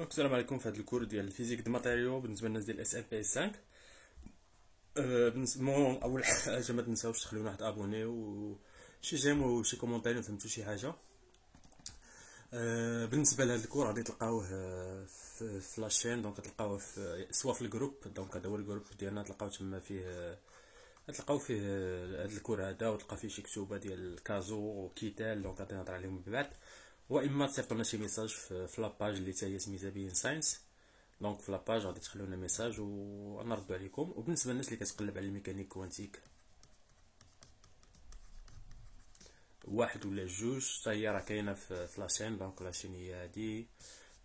السلام عليكم في هذا الكور ديال الفيزيك دو ماتيريو بالنسبه للناس ديال اس ام بي اس 5. بالنسبه اول حاجه ما تنساوش تخليونا واحد ابوني وشي جيم وشي كومونتير إلا فهمتوا شي حاجه. بالنسبه لهذا الكور غادي تلقاوه في لاشين، دونك تلقاوه في سوا في الجروب، دونك هذا هو الجروب ديالنا، تلقاو تما فيه تلقاو فيه هذا الكور هذا، وتلقى فيه شي كتوبه ديال كازو وكيتال، دونك غادي نهضر عليهم من بعد. واما تصيفطوا لنا شي ميساج في لاباج اللي حتى هي سميتها بين ساينس، دونك في لاباج غادي تخليو لنا ميساج ونردوا عليكم. وبالنسبه للناس اللي كتقلب على الميكانيك كوانتيك واحد ولا جوج، حتى هي راه كاينه في لاشين، دونك لاشين هي هادي،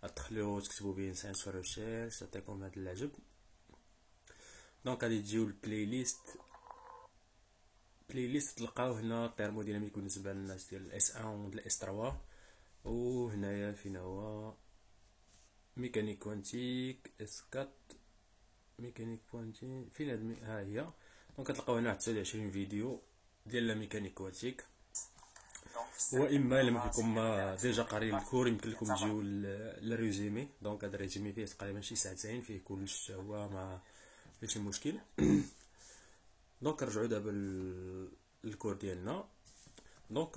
تدخلوا تكتبوا بين ساينس في ريشيرش تعطيكم هذا العجب. دونك غادي تجيو البلاي ليست تلقاو هنا تيرموديناميك بالنسبه للناس ديال الاس 1 وديال الاس 3، وهنايا فين هو ميكانيك كوانتيك اس 4 ميكانيك كوانتيك فين ها هي. دونك كتلقاو هنا 29 فيديو ديال لا ميكانيك كوانتيك. واما الا ما فيكم ديجا قارين الكور يمكن لكم تجيو للريزومي، دونك هذا الريزومي فيه تقريبا شي ساعتين، فيه كلش هو ما فيش المشكل. دونك نرجعوا دابا للكور ديالنا. دونك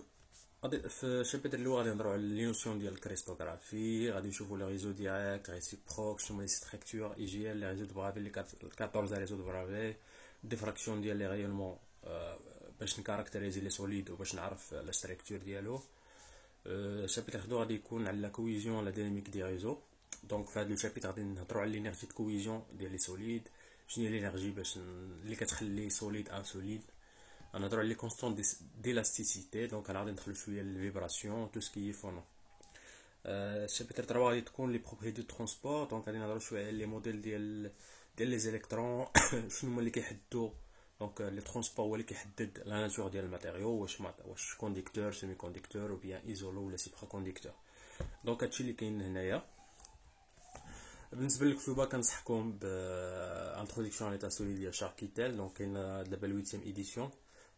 غادي في الشابتر الاول غادي نهضروا على لي نوسيون ديال الكريستوغرافي، غادي نشوفوا لي ريزو ديريكت ريسيبروك، شنو هما لي ستركتور اي جي ال، لي ريزو دو برافي، لي 14 ريزو دو برافي، ديفراكسيون ديال لي ريالمون باش نكاركتيريزي لي سوليد وباش نعرف لا ستركتور ديالو. الشابتر خدو غادي يكون على لا كويزيون لا ديناميك دي ريزو. دونك في هذا الشابتر غادي نهضروا على لينيرجي دو كويزيون ديال لي سوليد، شنو هي لينيرجي باش اللي كتخلي سوليد ان سوليد. غنهضروا على لي كونستون ديلاستيسيتي، دونك انا غادي ندخل شويه للفيبراسيون تو سكي فونو. الشابتر 3 غادي تكون لي بروبريتي دو ترونسبور، دونك غادي نهضروا شويه على لي موديل ديال لي زيليكترون شنو هما اللي كيحددوا، دونك لي ترونسبور هو اللي كيحدد لا ناتور ديال الماتيريو، واش كونديكتور سيمي كونديكتور او بيان ايزولو ولا سوبرا كونديكتور. دونك هادشي اللي كاين هنايا. بالنسبه للكتوبه كنصحكم ب انتروداكسيون ليتا سوليد ديال شاركيتال، دونك كاين دابا 8 ايديسيون،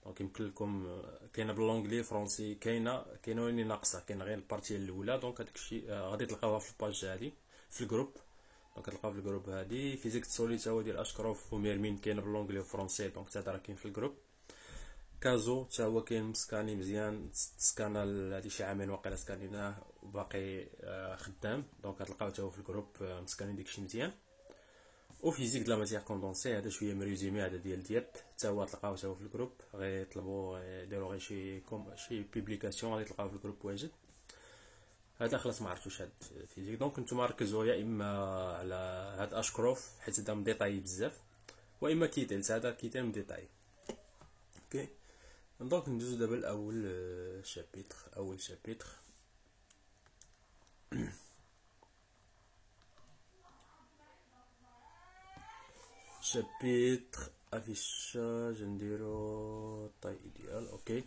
دونك يمكن لكم كاينه بالانجلي فرونسي، كاينه وين ناقصه، كاين غير البارتي الاولى. دونك هذاك الشيء غادي تلقاوها في الباج هادي في الجروب، دونك تلقاو في الجروب هادي. فيزيك سوليد هو ديال اشكروف وميرمين، كاينه بالانجلي وفرونسي، دونك حتى راه كاين في الجروب. كازو حتى هو كاين مسكاني مزيان، سكانا هادي شي عامين واقيلا سكانيناه وباقي خدام، دونك تلقاو حتى هو في الجروب مسكاني داكشي مزيان. وفيزيك دو لا ماتيير كوندونسي هذا شويه من ريزومي هذا ديال دياب، حتى هو تلقاوه حتى هو في الجروب، غير طلبوا ديروا غير شي بوبليكاسيون غادي تلقاوه في الجروب واجد. هذا خلاص ما عرفتوش هاد فيزيك، دونك نتوما ركزوا يا اما على هاد اشكروف حيت هذا مديطاي بزاف، واما كيتل هذا كيتل مديطاي. اوكي دونك ندوزو دابا لاول شابيتر. اول شابيتر شابيتر افيشاج نديرو طاي ايديال. اوكي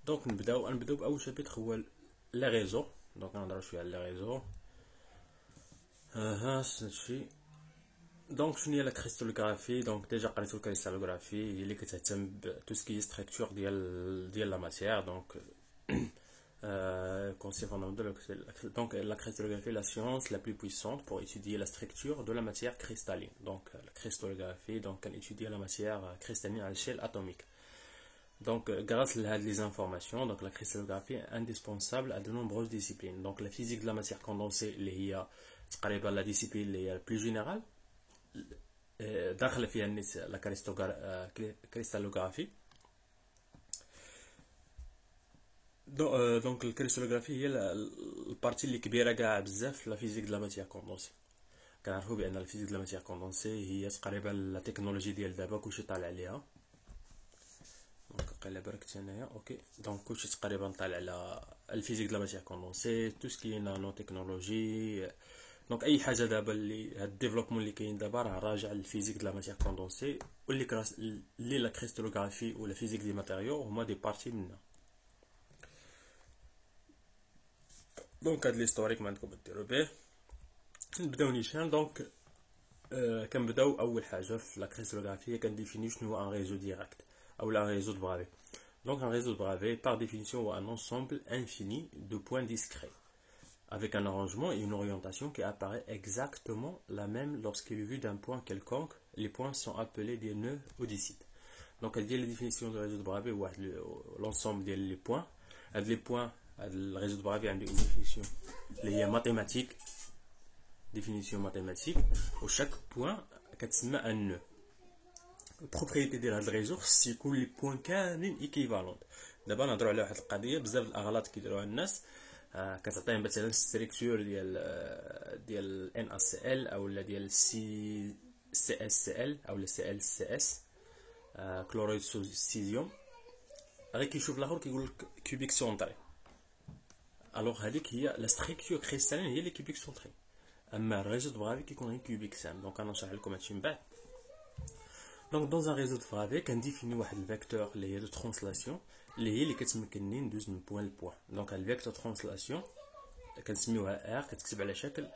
دونك نبداو باول شابيتر هو لي ريزو. دونك نهضروا شويه على لي ريزو. هادشي. دونك شنو هي لا كريستالوغرافي؟ دونك ديجا قريتو الكريستالوغرافي، هي اللي كتهتم بتو سكي ستركتور ديال لا ماتيير. دونك concept fondamental. Donc la cristallographie est la science la plus puissante pour étudier la structure de la matière cristalline. Donc la cristallographie donc étudier la matière cristalline à l'échelle atomique. Donc grâce à les informations, donc la cristallographie est indispensable à de nombreuses disciplines. Donc la physique de la matière condensée اللي هي تقريبا la discipline اللي هي plus générale داخله فيها la cristallographie. دونك الكريستالوغرافي هي البارتي اللي كبيره كاع بزاف في لا فيزيك دو لا ماتيير كوندونسي. كنعرفوا بان لا فيزيك دو لا ماتيير كوندونسي هي تقريبا لا تكنولوجي ديال دابا كلشي طالع عليها. دونك قيلا بركت هنايا. اوكي دونك كلشي تقريبا طالع على الفيزيك دو لا ماتيير كوندونسي، تو سكي نانو تكنولوجي. دونك اي حاجه دابا اللي هاد الديفلوبمون اللي كاين دابا راه راجع للفيزيك دو لا ماتيير كوندونسي، واللي لا كريستالوغرافي ولا فيزيك دي ماتيريو هما دي بارتي منها. دونك هاد ليستوريك ما عندكم ديروا به. نبداو نيشان. دونك كنبداو اول حاجه في لا كريستالوغرافي كنديفينيو شنو هو ان ريزو ديريكت او لا ريزو دو برافي. دونك un réseau de Bravais par définition هو un ensemble infini de points discrets. avec un arrangement et une orientation qui apparaît exactement la même lorsqu'il est vu d'un point quelconque. Les points sont appelés des nœuds audicites. Donc, elle dit la définition du réseau de Bravais ou l'ensemble des points. Les points, le réseau de Bravais a une définition liée mathématique, définition mathématique, où chaque point a un nœud. البروبريتي ديال هذا الريزو خص يكون لي بوين كاملين ايكيفالون. دابا نهضروا على واحد القضيه بزاف الاغلاط كيديروها الناس. كتعطيهم مثلا ستركتور ديال ان اس ال او ديال سي اس ال او سي ال سي اس كلورايد سيزيوم. غير كيشوف الاخر كيقول لك كوبيك سونطري. الوغ هذيك هي لا ستركتور كريستالين هي اللي كوبيك سونطري. اما الريزو دو بغافي كيكون غير كوبيك سام. دونك انا نشرح لكم هادشي من بعد. Donc dans un réseau de Bravais, on définit un vecteur de translation qui permet de ندوز من point لpoint. Donc le vecteur de translation كنسميوها R كتكتب على شكل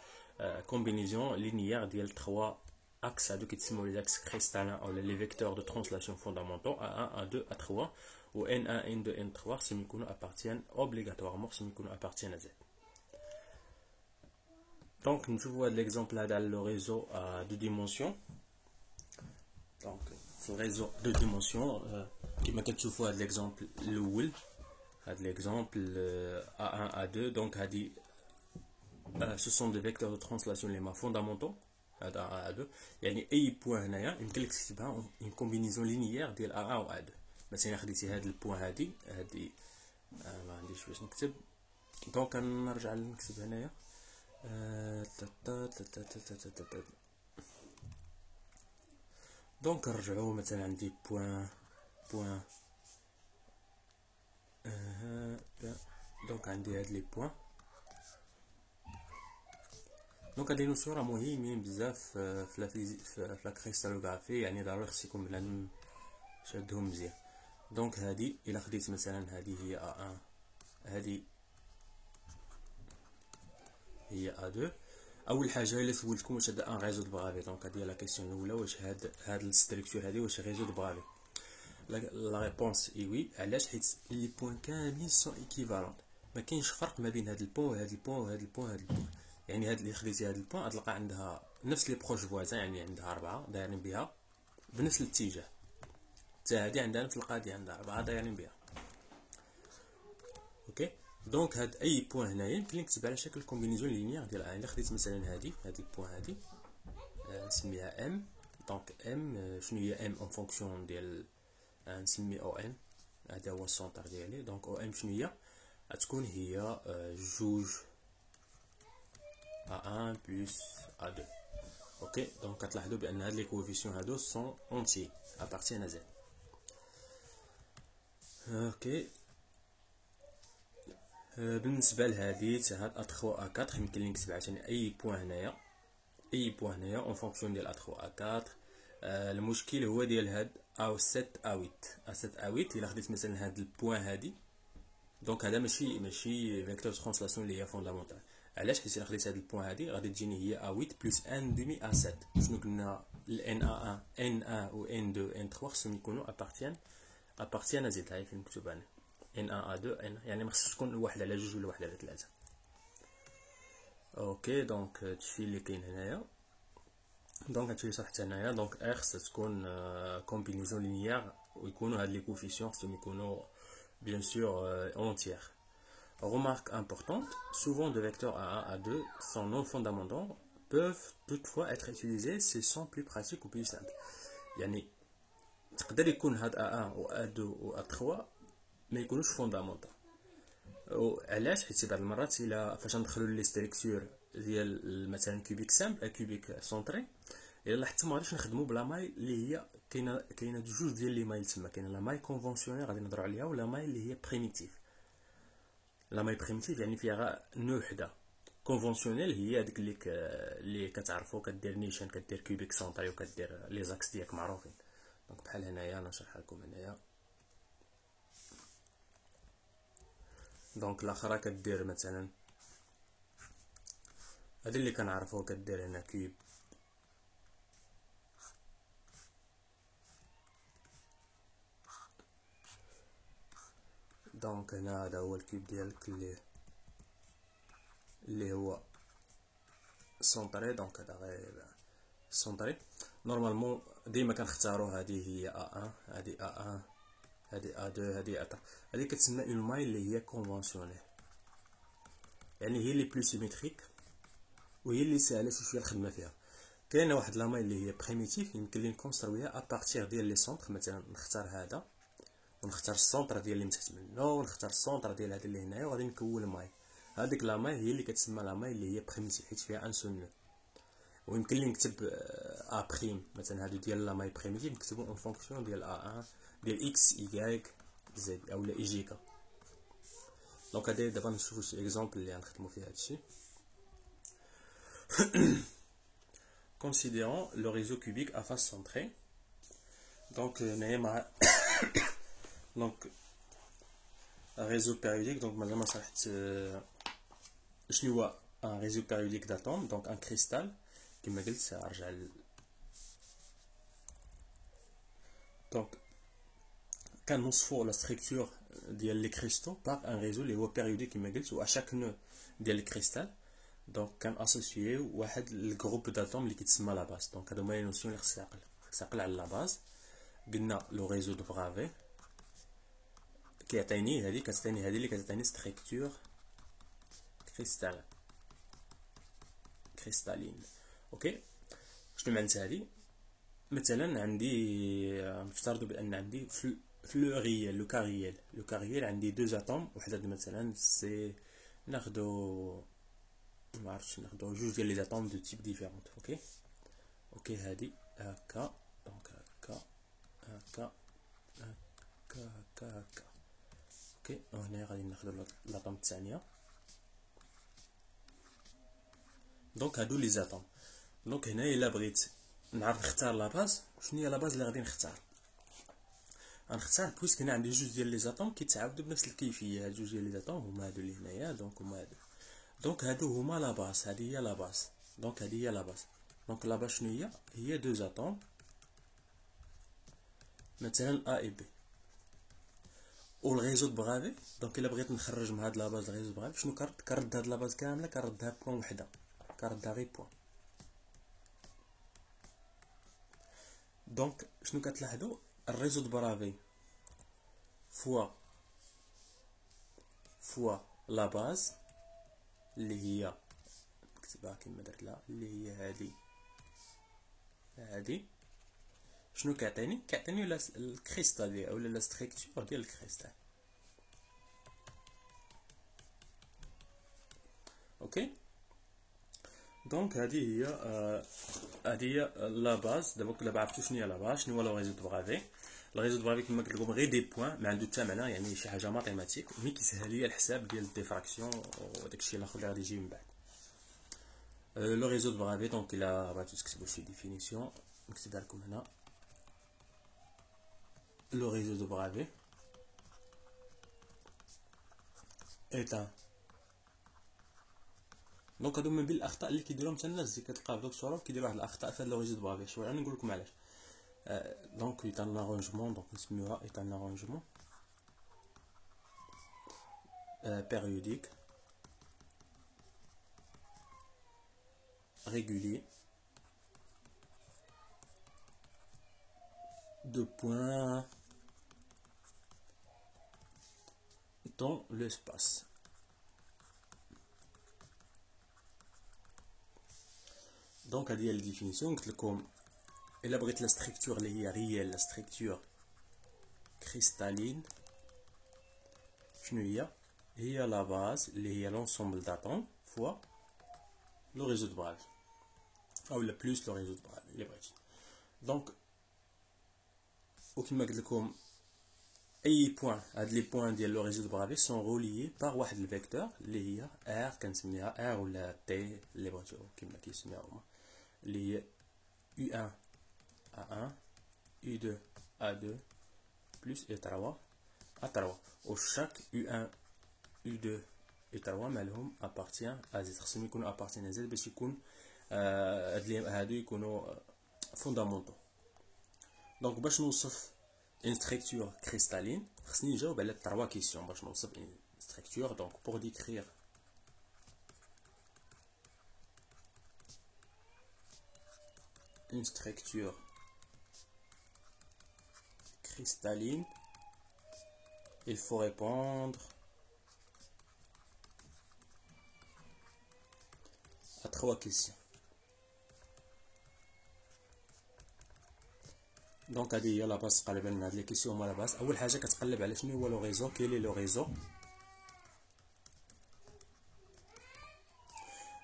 combinaison linéaire ديال 3 axes هادو كيتسموا les axes cristallins ou les vecteurs de translation fondamentaux A1, A2, A3 ou N1, N2, N3 semi-conus appartiennent obligatoirement appartiennent à Z. Donc nous voyons l'exemple là dans le réseau à deux dimensions. Donc, le réseau de dimensions, qui m'a كتشوفوا هذا l'exemple الأول هذا l'exemple A1 A2. donc ce sont des vecteurs de translation les fondamentaux هذا A2. يعني أي point هنايا يمكن لك تكتبها une combinaison linéaire ديال A1 و A2. مثلا خديتي هذا البوان هذه ما عنديش باش نكتب. دونك نرجع نكتب هنايا دونك نرجعو مثلا عندي بوان دونك عندي هاد لي بوان. دونك هاد لي نوسيون راه مهمين بزاف في لا كريستالوغرافي. يعني ضروري خص يكون بنادم شادهم مزيان. دونك هادي الا خديت مثلا هادي هي A1 هادي هي A2. اول حاجه الا سولتكم واش هذا ان ريزو دو بغافي. دونك هذه هي لا كيسيون الاولى واش هاد الستركتور هذه واش ريزو دو بغافي. لا ريبونس اي وي. علاش؟ حيت لي بوين كاملين سون ايكيفالون. ما كاينش فرق ما بين هاد البوين وهاد البوين وهاد البوين وهاد البوين. يعني هاد اللي خديتي هاد البوين غتلقى عندها نفس لي بروش فوازان. يعني عندها 4 دايرين بها بنفس الاتجاه. حتى هادي عندها نفس القضيه عندها 4 دايرين بها. اوكي. دونك هاد اي بوين هنايا يمكن نكتب على شكل كومبينيزون لينيير ديال الا خديت مثلا هاد البوين هادي نسميها ام. دونك ام شنو هي ام اون فونكسيون ديال نسمي او ام. هذا هو السونتر ديالي. دونك او ام شنو هي؟ غتكون هي جوج A1 plus A2. اوكي. دونك كتلاحظوا بان هاد لي كوفيسيون هادو سون اونتي ابارتيان ا Z. اوكي. بالنسبه لهادي حتى هاد A3 A4 يمكن لي نكتب عاوتاني اي بوين هنايا اون فونكسيون ديال A3 A4. المشكل هو ديال هاد A7 A8 الا خديت مثلا هاد البوين هادي. دونك هذا ماشي فيكتور ترانسلاسيون اللي هي فوندامونتال. علاش؟ حيت الا خديت هاد البوين هادي غادي تجيني هي A8 بلس ان دومي A7. شنو قلنا؟ ال N1 و N2 N3 خصهم يكونوا ابارتيان زد. هاي فين مكتوب هنا N1 A2 N. يعني ما خصش تكون واحد على جوج ولا واحد على ثلاثة. اوكي. دونك هادشي اللي كاين هنايا. دونك هادشي اللي شرحت هنايا. دونك ار خصها تكون كومبينيزون لينيير ويكونوا هاد لي كوفيسيون خصهم يكونوا bien sûr entière. Remarque importante, souvent des vecteurs A1, A2 sans non fondamentaux peuvent toutefois être utilisés, ce sont plus pratiques ou plus simples. يعني تقدر يكون هاد A1 و A2 و A3 ما يكونوش فوندامونتال. وعلاش؟ حيت بعض المرات الا فاش ندخلوا لي ستركتور ديال مثلا كوبيك سامبل كوبيك سونطري الا لاحظتوا ما غاديش نخدموا بلا ماي اللي هي كاينه جوج ديال لي مايل تما. كاينه لا ماي كونفونسيونيل غادي نهضروا عليها ولا ماي اللي هي بريميتيف. لا ماي بريميتيف يعني فيها غير نو وحده. كونفونسيونيل هي هذيك اللي كتعرفوا كدير نيشان كدير كوبيك سونطري وكدير لي زاكس ديالك معروفين. دونك بحال هنايا انا نشرح لكم هنايا. دونك الاخرى كدير مثلا هذا اللي كنعرفوه كدير هنا كيوب. دونك هنا هذا هو الكيوب ديالك اللي اللي هو سونطري. دونك هذا غير سونطري. نورمالمون ديما كنختاروا هذه هي A1، هذه A1، هذه A2، هذه A3. هذه كتسمى اون ماي اللي هي كونفونسيونيل، يعني هي اللي بلو سيميتريك وهي اللي ساهله شويه الخدمه فيها. كاينه واحد لا ماي اللي هي بريميتيف يمكن لي نكونسترويها ابارتيغ ديال لي سونطر. مثلا نختار هذا ونختار السونطر ديال اللي من تحت منه ونختار السونطر ديال هذا اللي هنايا وغادي نكون ماي. هذيك لا ماي هي اللي كتسمى لا ماي اللي هي بريميتيف حيت فيها ان سول نو. ويمكن لي نكتب ا بريم مثلا هادو ديال لا ماي بريميتيف نكتبو اون فونكسيون ديال ا1 ديال اكس واي زد اولا اي جي كا. دونك هادي دابا نشوفو شي اكزامبل اللي غنخدمو فيه هادشي. Considérons le réseau cubique à face centrée. Donc donc réseau périodique. Donc maintenant je vois un réseau périodique d'atomes, donc un cristal qui me dit ça. Donc quand nous faisons la structure des cristaux par un réseau les périodique qui me dit ou à chaque nœud des cristal. Donc كان اسوسيي واحد الجروب داتوم اللي كيتسمى لا باز. دونك هادو هما لي نوسيون اللي خص يعقل على لا باز. قلنا لو ريزو دو برافي كيعطيني هادي كتعطيني هادي اللي كتعطيني ستركتور كريستالين. اوكي شنو معناتها هادي؟ مثلا عندي نفترضوا بان عندي فلوريال لو كاريال عندي دو اتوم وحده مثلا سي ناخدو ما عرفتش ناخدو جوج ديال لي اتوم دو تيب ديفيرونت. اوكي هادي هكا دونك هكا هكا هكا هكا هكا. اوكي وهنا غادي ناخدو لاطوم الثانيه. دونك هادو لي زاتوم. دونك هنا الا بغيت نعرف نختار لا باز، شنو هي لا باز اللي غادي نختار؟ غنختار بويسك هنا عندي جوج ديال لي زاتوم كيتعاودوا بنفس الكيفيه. هاد جوج ديال لي زاتوم هما هادو اللي هنايا. دونك هما هادو. دونك هادو هما لا باز. هادي هي لا باز. دونك هادي هي لا باز. دونك لا باز شنو هي؟ هي دو زاتوم مثلا A et B. والغيزو دو بغافي دونك الا بغيت نخرج من هاد لا باز الغيزو دو بغافي شنو كنرد هاد لا باز كامله كنردها بوان وحده، كنردها غير بوان. دونك شنو كتلاحظوا؟ الريزو دو برافي فوا لا باز اللي هي نكتبها كما درت لها اللي هي هادي شنو كيعطيني الكريستال ديال اولا لا ستركتور ديال الكريستال. اوكي دونك هذه هي لا باز. دابا عرفتوا شنو هي لا باز، شنو هو لو ريزو دو برافي. الريزو دو برافي كما قلت لكم غير دي بوين ما عنده حتى معنى، يعني شي حاجه ماتيماتيك مي كيسهل ليا الحساب ديال الديفراكسيون وداكشي الاخر اللي غادي يجي من بعد. لو ريزو دو برافي دونك الا بغيتو تكتبوا شي ديفينيسيون نكتبها لكم هنا. لو ريزو دو برافي ايتا دونك هادو من بين الاخطاء اللي كيديروهم حتى الناس اللي كتلقى في دوك الصوره كيديروا واحد الاخطاء في هاد لو ريزو دو برافي. شويه انا نقول لكم علاش. دونك ايتا ان ارونجمون دونك نسميوها ايتا ان ارونجمون périodique régulier de points dans l'espace. دونك هذه هي الديفينيسيون. قلت لكم الا بغيت لا ستركتور اللي هي ريال لا ستركتور كريستالين شنو هي لا باز اللي هي لونسومبل داتوم فوا لو ريزو دو برافي اولا بلوس لو ريزو دو برافي اللي بغيتي. دونك وكما قلت لكم اي بوين هاد لي بوين ديال لو ريزو دو برافي سون روليي بار واحد الفيكتور اللي هي ار كنسميها ار ولا تي اللي بغيتو كيما كيسميوها هما اللي هي U1 A1 U2 A2 plus U3 A3 وشاك U1 U2 U3 مالهم appartient à Z. خصهم يكونوا appartient à Z باش يكون هادو يكونوا فوندامونتو. دونك باش نوصف une structure cristalline خصني نجاوب على 3 كيسيون باش نوصف une structure. donc pour décrire une structure cristalline, il faut répondre à 3 questions. دونك هذه هي لا باس تقلب لنا هاد لي كيسيون هما لا باس. اول حاجه كتقلب على شنو هو لو ريزو، كيلي لو ريزو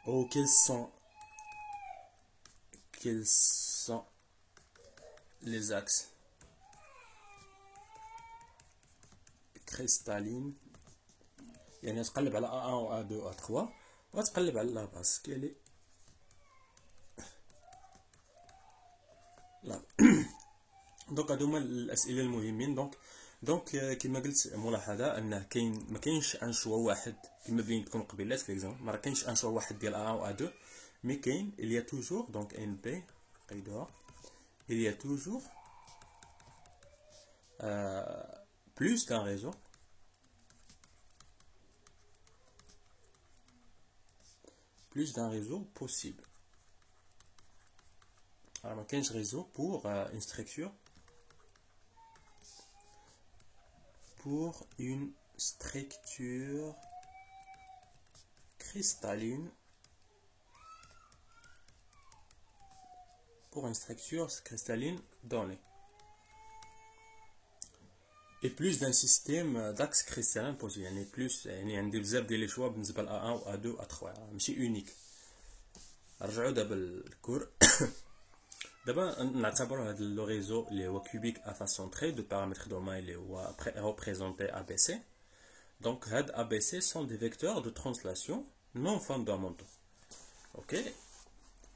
او quels sont les axes cristallines، يعني تقلب على A1 و A2 و A3 وتقلب على لا باس كيلي لا. دونك هادو هما الاسئله المهمين. دونك كما قلت ملاحظه انه ما كاينش ان شوا واحد كما بينتكم قبيلات في ليكزامبل، ما كاينش ان شوا واحد ديال A1 و A2، مي كاين il y a toujours donc NP قيدوها il y a toujours plus d'un réseau possible. Alors ما كاينش réseau pour une structure cristalline, pour une structure cristalline donnée, et plus d'un système d'axes cristallins possible. يعني plus يعني عندي بزاف ديال لي شوا بالنسبه ل A1 و A2 و A3 ماشي يونيك. نرجعوا دابا للكور. دابا نعتبروا هذا لو ريزو اللي هو كوبيك ا فاسون تري دو بارامتر دومين اللي هو ريبريزونتي ABC. دونك هاد ABC sont des vecteurs de translation non fondamentaux. اوكي،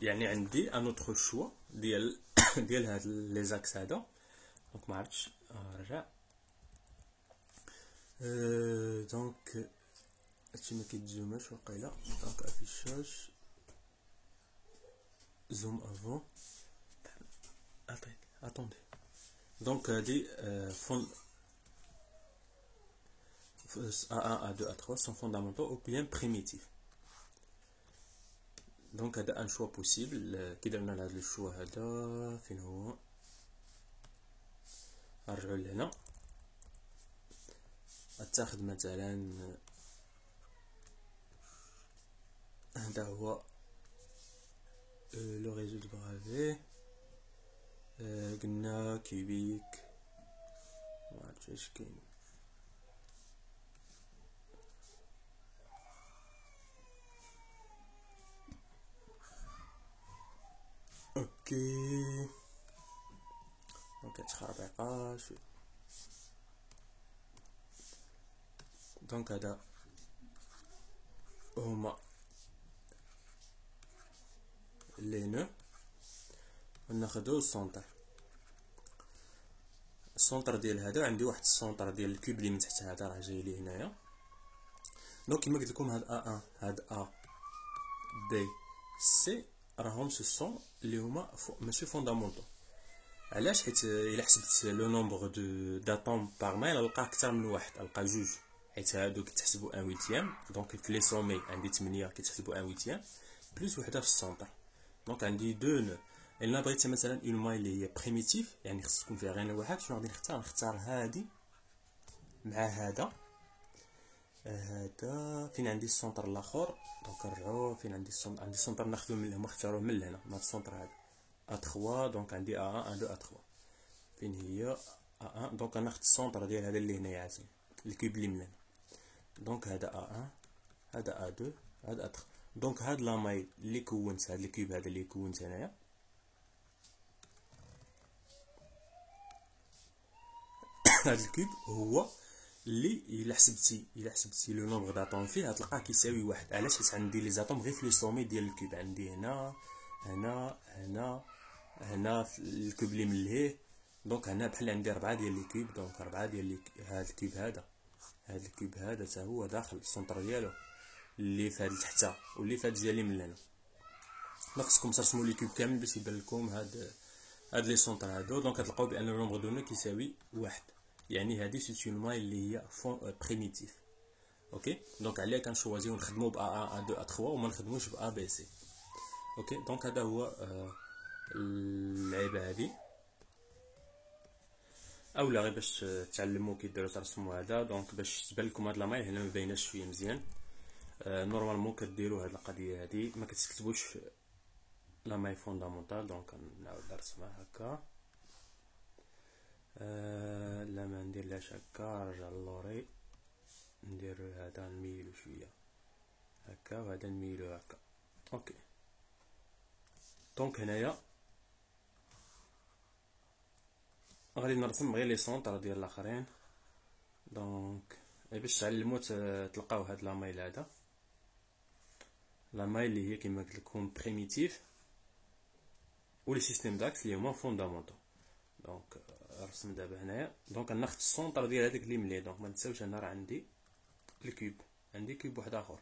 يعني عندي ان اوتر شوا ديال هاد لي زاكس هذا. دونك ما عرفتش نرجع. دونك هادشي ما كيتزوماش وقيلا. دونك افيشاج زوم افون. Attendez. Donc des A1, A2, A3 sont fondamentaux ou bien primitifs. Donc il y a un choix possible. Qui donne le choix هذا فين هو؟ نرجعوا لهنا. اتاخذ مثلا هذا هو لو ريزو دو برافي. قلنا كيوبيك ما عرفتش اش كاين. اوكي دونك تخربيقه شويه. دونك هذا هما لي نو. ناخذو السونتر ديال هذا. عندي واحد السونتر ديال الكوب اللي من تحت هذا راه جاي لي هنايا. دونك كما قلت لكم هاد A1 هاد A B C راهم سو سون اللي هما ماشي فوندامونطو. علاش؟ حيت الا حسبت لو نومبر داتوم باغ ميل نلقى اكثر من واحد، نلقى جوج، حيت هادو كيتحسبوا ان ويتيام. دونك في لي سومي عندي 8 كيتحسبوا ان ويتيام بلس وحده في السونتر. دونك عندي دو نو. الا بغيت مثلا اون ماي اللي هي بريميتيف يعني خص تكون فيها غير واحد، شنو غادي نختار هادي مع هذا فين عندي السونتر الاخر. دونك نرجعوا فين عندي السونتر ناخذو من هما اختاروه من هنا مع السونتر هذا A3. دونك عندي A1 A2 A3 فين هي A1. دونك ناخذ السونتر ديال هذا اللي هنايا عاوتاني الكيوب اللي من هنا. دونك هذا A1 هذا A2 هذا A3. دونك هاد لاماي اللي كونت هاد الكيوب هذا اللي كونت هنايا هاد الكيوب هو اللي الا حسبتي لو نومبر داتوم فيه غتلقاه كيساوي واحد. علاش؟ حيت عندي لي زاتوم غير في لو سومي ديال الكيوب. عندي هنا في الكيوب اللي ملهيه. دونك هنا بحال عندي 4 ديال لي كيوب. دونك 4 ديال هاد الكيوب هذا حتى هو داخل السونتر ديالو اللي في هاد تحته واللي في هاد الجهه اللي من هنا. خصكم ترسموا لي كيوب كامل باش يبان لكم هاد لي سونتر هادو. دونك غتلقاو بان لو نومبر دو نو كيساوي واحد، يعني هذه سي اون ماي اللي هي بريميتيف. اوكي دونك عليها كنشوازيو نخدمو ب A1 A2 A3 وما نخدموش ب ABC. اوكي دونك هذا هو اللعيبه هذه، اولا غير باش تعلموا كي ديروا ترسموا هذا. دونك باش تبان لكم هاد لامايل هنا ما بايناش شويه مزيان، نورمالمون كديروا هاد القضيه هادي ما كتكتبوش لاماي فوندامونتال. دونك نعاود نرسمها هكا، لا ما نديرلهاش هكا، نرجع للوري، ندير هذا نميلو شويه هكا وهذا نميلو هكا. اوكي دونك هنايا غادي نرسم غير لي سونطر ديال الاخرين. دونك باش تعلموا تلقاو هاد لامايل هذا، لامايل اللي هي كما قلت لكم بريميتيف، و لي سيستيم داكس اللي هما فوندامونتو. دونك رسم دابا هنايا. دونك ناخذ السونطر ديال هذاك اللي ملي، دونك ما نساوش انا راه عندي الكوب، عندي كوب واحد اخر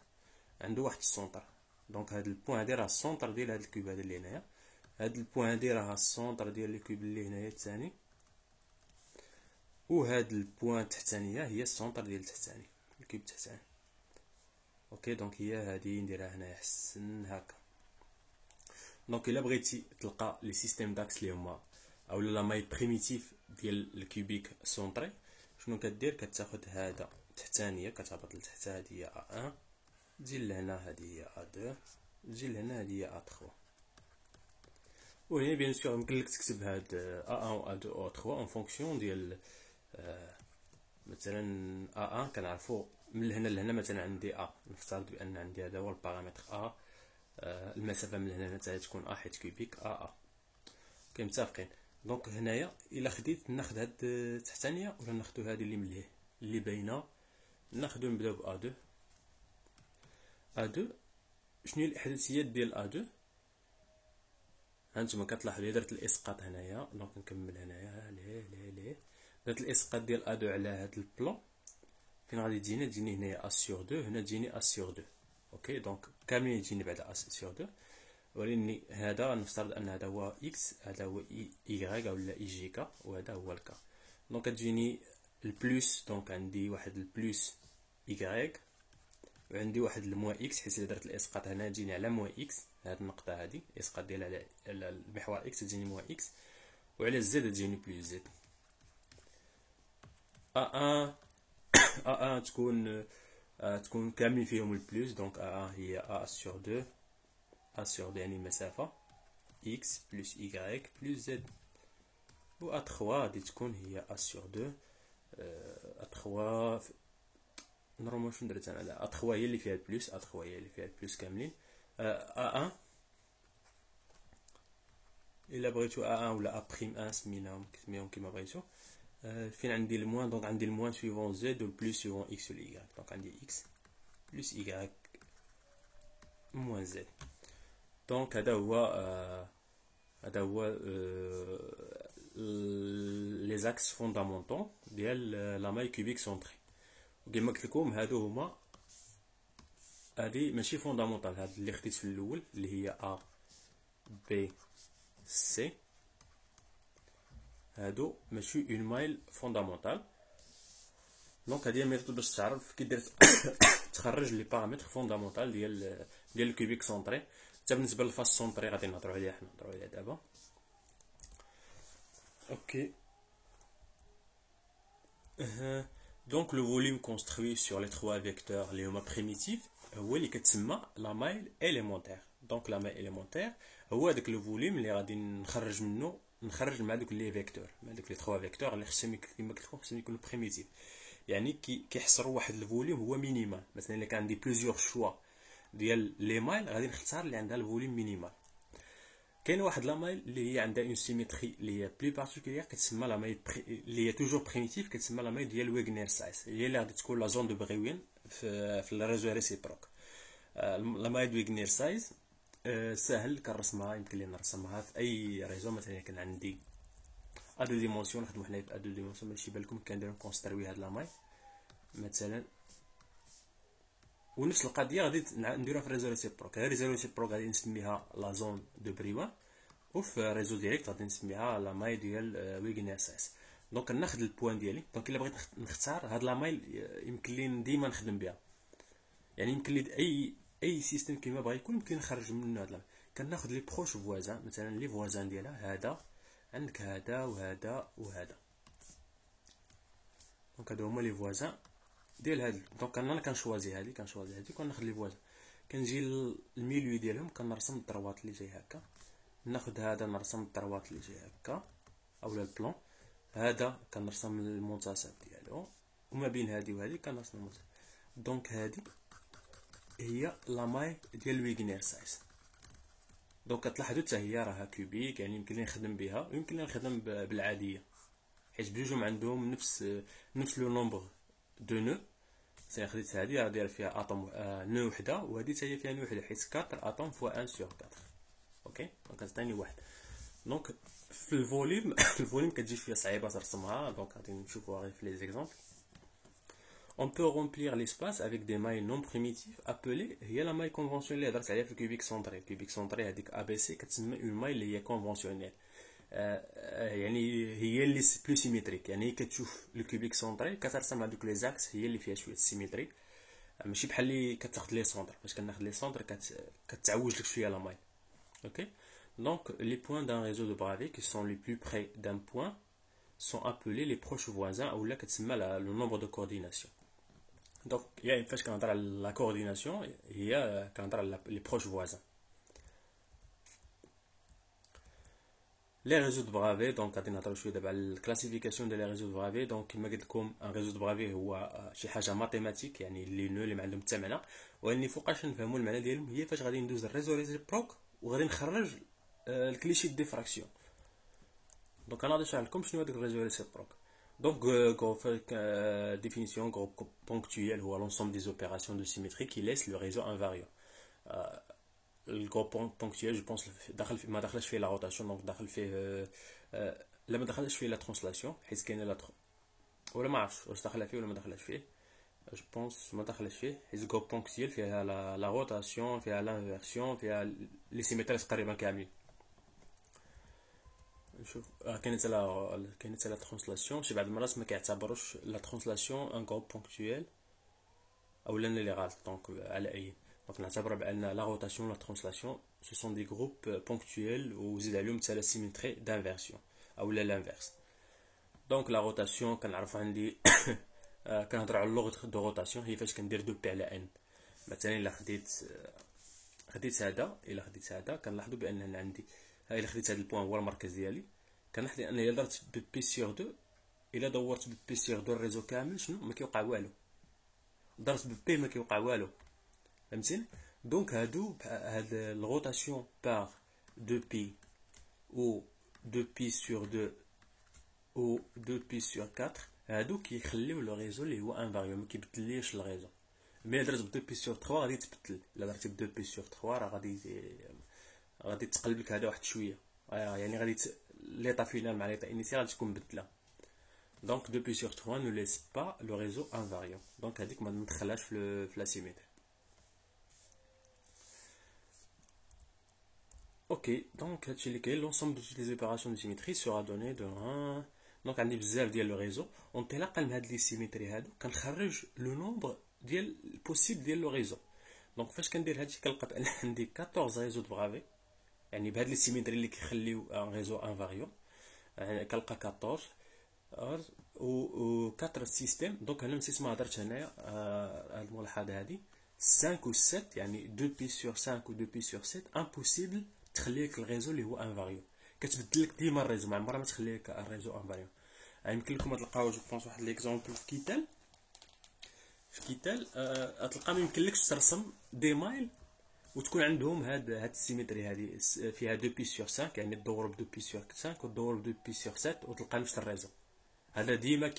عنده واحد السونطر. دونك هاد البوين هادي راه السونطر ديال هاد الكوب هذا اللي هنايا، هاد البوين هادي راه السونطر ديال الكوب اللي هنايا الثاني، وهاد البوين التحتانيه هي السونطر ديال التحتاني الكوب التحتاني. اوكي دونك هي هادي نديرها هنايا حسن هكا. دونك الا بغيتي تلقى لي سيستيم داكس اللي هما او لا ماي بريميتيف ديال الكوبيك سونطري، شنو كدير؟ كتاخذ هذا التحتانيه كتهبط لتحت، هذه هي A1، تجي لهنا هذه هي A2، تجي لهنا هذه هي A3. وهنا بيان سور يمكن لك تكتب هاد A1 و A2 و A3 اون فونكسيون ديال مثلا A1 كنعرفو من لهنا لهنا مثلا عندي A، نفترض بان عندي هذا هو البارامتر A، المسافه من هنا حتى تكون A حيت كوبيك A. اوكي متفقين. دونك هنايا الا خديت ناخذ هاد التحتانيه ولا ناخذوا هذه اللي مليه اللي باينه، ناخذوا نبداو ب A2. A2 شنو هي الاحداثيات ديال A2؟ هانتوما كتلاحظوا درت الاسقاط هنايا. دونك نكمل هنايا ليه درت الاسقاط ديال A2 على هاد البلون. فين غادي تجيني هنايا A sur 2، هنا تجيني A sur 2. اوكي دونك كاملين تجيني بعد A sur 2، ولكن هذا نفترض ان هذا هو اكس، هذا هو اي ولا اي جي كا، وهذا هو الكا. دونك تجيني البلوس، دونك عندي واحد البلوس اي وعندي واحد الموا اكس، حيت درت الاسقاط هنا تجيني على موا اكس. هاد النقطه هادي الاسقاط ديالها على المحور اكس تجيني موا اكس، وعلى الزد تجيني بلوس زد. A1 تكون كاملين فيهم البلوس. دونك A1 هي A sur 2، A sur 2 يعني مسافة x plus y plus z. و A3 غادي تكون هي A sur 2. A3 نورمال شنو درت انا؟ A3 هي اللي فيها البلوس، A3 هي اللي فيها البلوس كاملين. A1 الا بغيتو A1 ولا A'1 سميناهم كيما بغيتو. فين عندي الموان؟ دونك عندي الموان سويفون زد والبلوس سويفون اكس و y. دونك عندي x plus y موان زد. دونك هذا هو لي زاكس فوندامونتو ديال لا ماي كوبيك سونطري. وكما قلت لكم هادو هما، هادي ماشي فوندامونتال، هاد اللي خديت في الاول اللي هي A B C، هادو ماشي اون مايل فوندامونتال. دونك هادي ميثود باش تعرف كي دير تخرج لي بارامتر فوندامونتال ديال الكوبيك سونطري. حتى بالنسبه للفاس سونطري غادي نهضروا عليها دابا. اوكي دونك لو فوليوم كونستروي سور لي 3 فيكتور اللي هما بريميتيف هو اللي كتسمى لا مايل اليمونتير. دونك لا مايل اليمونتير هو هذاك لو فوليوم اللي غادي نخرج مع دوك لي فيكتور، مع دوك لي 3 فيكتور اللي خصهم كما قلت لكم خصهم يكونوا بريميتيف. يعني كيحصروا واحد الفوليوم هو مينيمال. مثلا الا كان عندي بليزيور شوا ديال لي مايل غادي نختار اللي عندها الفوليوم مينيمال. كاين واحد لا مايل اللي هي عندها اون سيميتري اللي هي بلي بارتيكولير كتسمى لا مايل اللي هي توجور بريميتيف، كتسمى لا مايل ديال ويغنير سايز، هي اللي غادي تكون لا زون دو بغيوين في الريزو ريسيبروك. لا مايل ويغنير سايز ساهل كنرسمها، يمكن لي نرسمها في اي ريزو. مثلا كان عندي ا دو ديمونسيون نخدمو حنا في ا دو ديمونسيون، ماشي بالكم كنديرو كونستروي هاد لا مايل مثلا. ونفس القضيه غادي نديروها في ريزو ريسيبروك. هاد ريزو ريسيبروك غادي نسميها لا زون دو بريوان، وفي ريزو ديريكت غادي نسميها لا ماي ديال ويغنير سايز. دونك ناخذ البوان ديالي. دونك الا بغيت نختار هاد لا مايل يمكن لي ديما نخدم بها، يعني يمكن لي اي سيستم كيما بغا يكون يمكن نخرج منه هاد لا كناخذ لي بروش فوازان، مثلا لي فوازان ديالها هذا، عندك هذا وهذا وهذا، دونك هادو هما لي فوازان ديال هاد. دونك انا كنشوازي هادي كناخذ لي فوازان، كنجي الميليو ديالهم كنرسم الدروات اللي جاي هكا، ناخذ هذا نرسم الدروات اللي جاي هكا اولا البلان، هذا كنرسم المنتصف ديالو، وما بين هادي وهادي كنرسم المنتصف. دونك هادي هي لا ماي ديال ويغنير سايز. دونك كتلاحظوا حتى هي راها كوبيك، يعني يمكن لي نخدم بها ويمكن لي نخدم بالعاديه، حيت بجوجهم عندهم نفس لو نومبر دو نو. سي خديت هادي راه داير فيها اتوم نو وحده، وهادي حتى هي فيها نو وحده، حيت 4 اتوم فوا 1 سور 4. اوكي دونك كتعطيني واحد. دونك في الفوليوم الفوليوم كتجي فيها صعيبه ترسمها، دونك غادي نشوفوها غير في لي زيكزامبل. On peut remplir l'espace avec des mailles non primitives appelées هي la maille conventionnelle اللي هضرت عليها في الكوبيك سونطري. الكوبيك سونطري هذيك ABC كتسمى اون ماي اللي هي كونفونسيونيل، يعني هي اللي بلو سيميتريك، يعني كتشوف الكوبيك سونطري كترسم هذوك لي زاكس هي اللي فيها شويه سيميتري، ماشي بحال اللي كتاخذ لي سونطر. فاش كناخذ لي سونطر كتعوج لك شويه لا ماي. اوكي donc les points d'un réseau de Bravais qui sont les plus près d'un point sont appelés les proches voisins ou là كتسمى le nombre de coordination. Donc يعني فاش كنهضر على لا كورديناسيون هي كنهضر على لي بروش فوازان. لي ريزو دو برافي، دونك غادي نهضروا شويه دابا على الكلاسيفيكاسيون ديال لي ريزو دو برافي. دونك كما قلت لكم ان ريزو دو برافي هو شي حاجه ماتيماتيك، يعني لي نو اللي ما عندهم حتى معنى، ولكن فوقاش نفهموا المعنى ديالهم هي فاش غادي ندوز الريزو ريزيبروك وغادي نخرج الكليشي دي ديفراكسيون. دونك انا غادي نشرح لكم شنو هو داك الريزو ريسيبروك. Donc, définition, groupe ponctuel ou l'ensemble des opérations de symétrie qui laissent le réseau invariant. Le groupe ponctuel, je pense, ما دخلش فيه la rotation, donc دخل فيه لا ما دخلش فيه la translation، حيت كاينه لا ولا ما عرفتش واش دخلها فيه ولا ما دخلش فيه. جو بونس ما دخلش فيه، حيت الجروب بونكتيال فيها لا روتاسيون، فيها لانفيرسيون، فيها لي سيميتري تقريبا كاملين. نشوف كاينه لا ترانسلاسيون، شي بعض المرات ما كيعتبروش لا ترانسلاسيون ان غروب بونكتويل او لا لي غالط. دونك على اي دونك نعتبر بان لا روتاسيون لا ترانسلاسيون سو سون دي جروب بونكتويل وزيد عليهم حتى لا سيميتري دانفيرسيون او لا لانفيرس. دونك لا روتاسيون كنعرف عندي كنهضر على اللغه دو روتاسيون، هي فاش كندير دو بي على ان. مثلا الا خديت هذا كنلاحظوا بان هنا عندي الا خديت هذا البوان هو المركز ديالي، كنلاحظ ان الا درت بي سيغ 2 الا دورت بي سيغ 2 الريزو كامل شنو ما كيوقع والو، درت بي ما كيوقع والو، فهمتيني؟ دونك هاد الروتاسيون بار 2 بي او 2 بي سور 2 او 2 بي سور 4 هادو كيخليو لو ريزو اللي هو انفاريون، ما كيبدليش الريزو. مي درت ب 2 بي سور 3 غادي تبدل، الا درتي ب 2 بي سور 3 راه غادي تقلب لك هذا واحد شويه، يعني غادي ليطا فينال مع ليطا انيسيال غادي تكون مبدله. دونك 2 بي سور 3 نو ليس با لو ريزو انفاريون، دونك هذيك ما ندخلهاش في لا سيميتري. اوكي دونك هادشي اللي كاين. لونسومبل دو لي اوبيراسيون دو سيميتري سورا دوني دو 1. دونك عندي بزاف ديال لو ريزو، انطلاقا من هاد لي سيميتري هادو كنخرج لو نومبر ديال البوسيبل ديال لو ريزو. دونك فاش كندير هادشي كنلقى بان عندي 14 ريزو دو برافي، يعني بهاد لي سيميتري اللي كيخليو ان ريزو انفاريون، يعني كنلقى 14 و 4 سيستيم. دونك هنا نسيت ما هضرتش هنايا هاد الملاحظه هادي 5 و 7، يعني 2 بي سور 5 و 2 بي سور 7 امبوسيبل تخلي لك الريزو اللي هو انفاريون، كتبدل لك ديما الريزو، مع عمرها ما تخلي لك الريزو انفاريون. يمكن لكم تلقاو جو بونس واحد ليكزامبل في كيتال تلقى ما يمكنلكش ترسم دي مايل وتكون عندهم هاد السيميتري هذه فيها 2 بي سور 5، يعني تدور ب 2 بي سور 5 وتدور ب 2 بي سور 7 وتلقى نفس الريزو. هذا ديما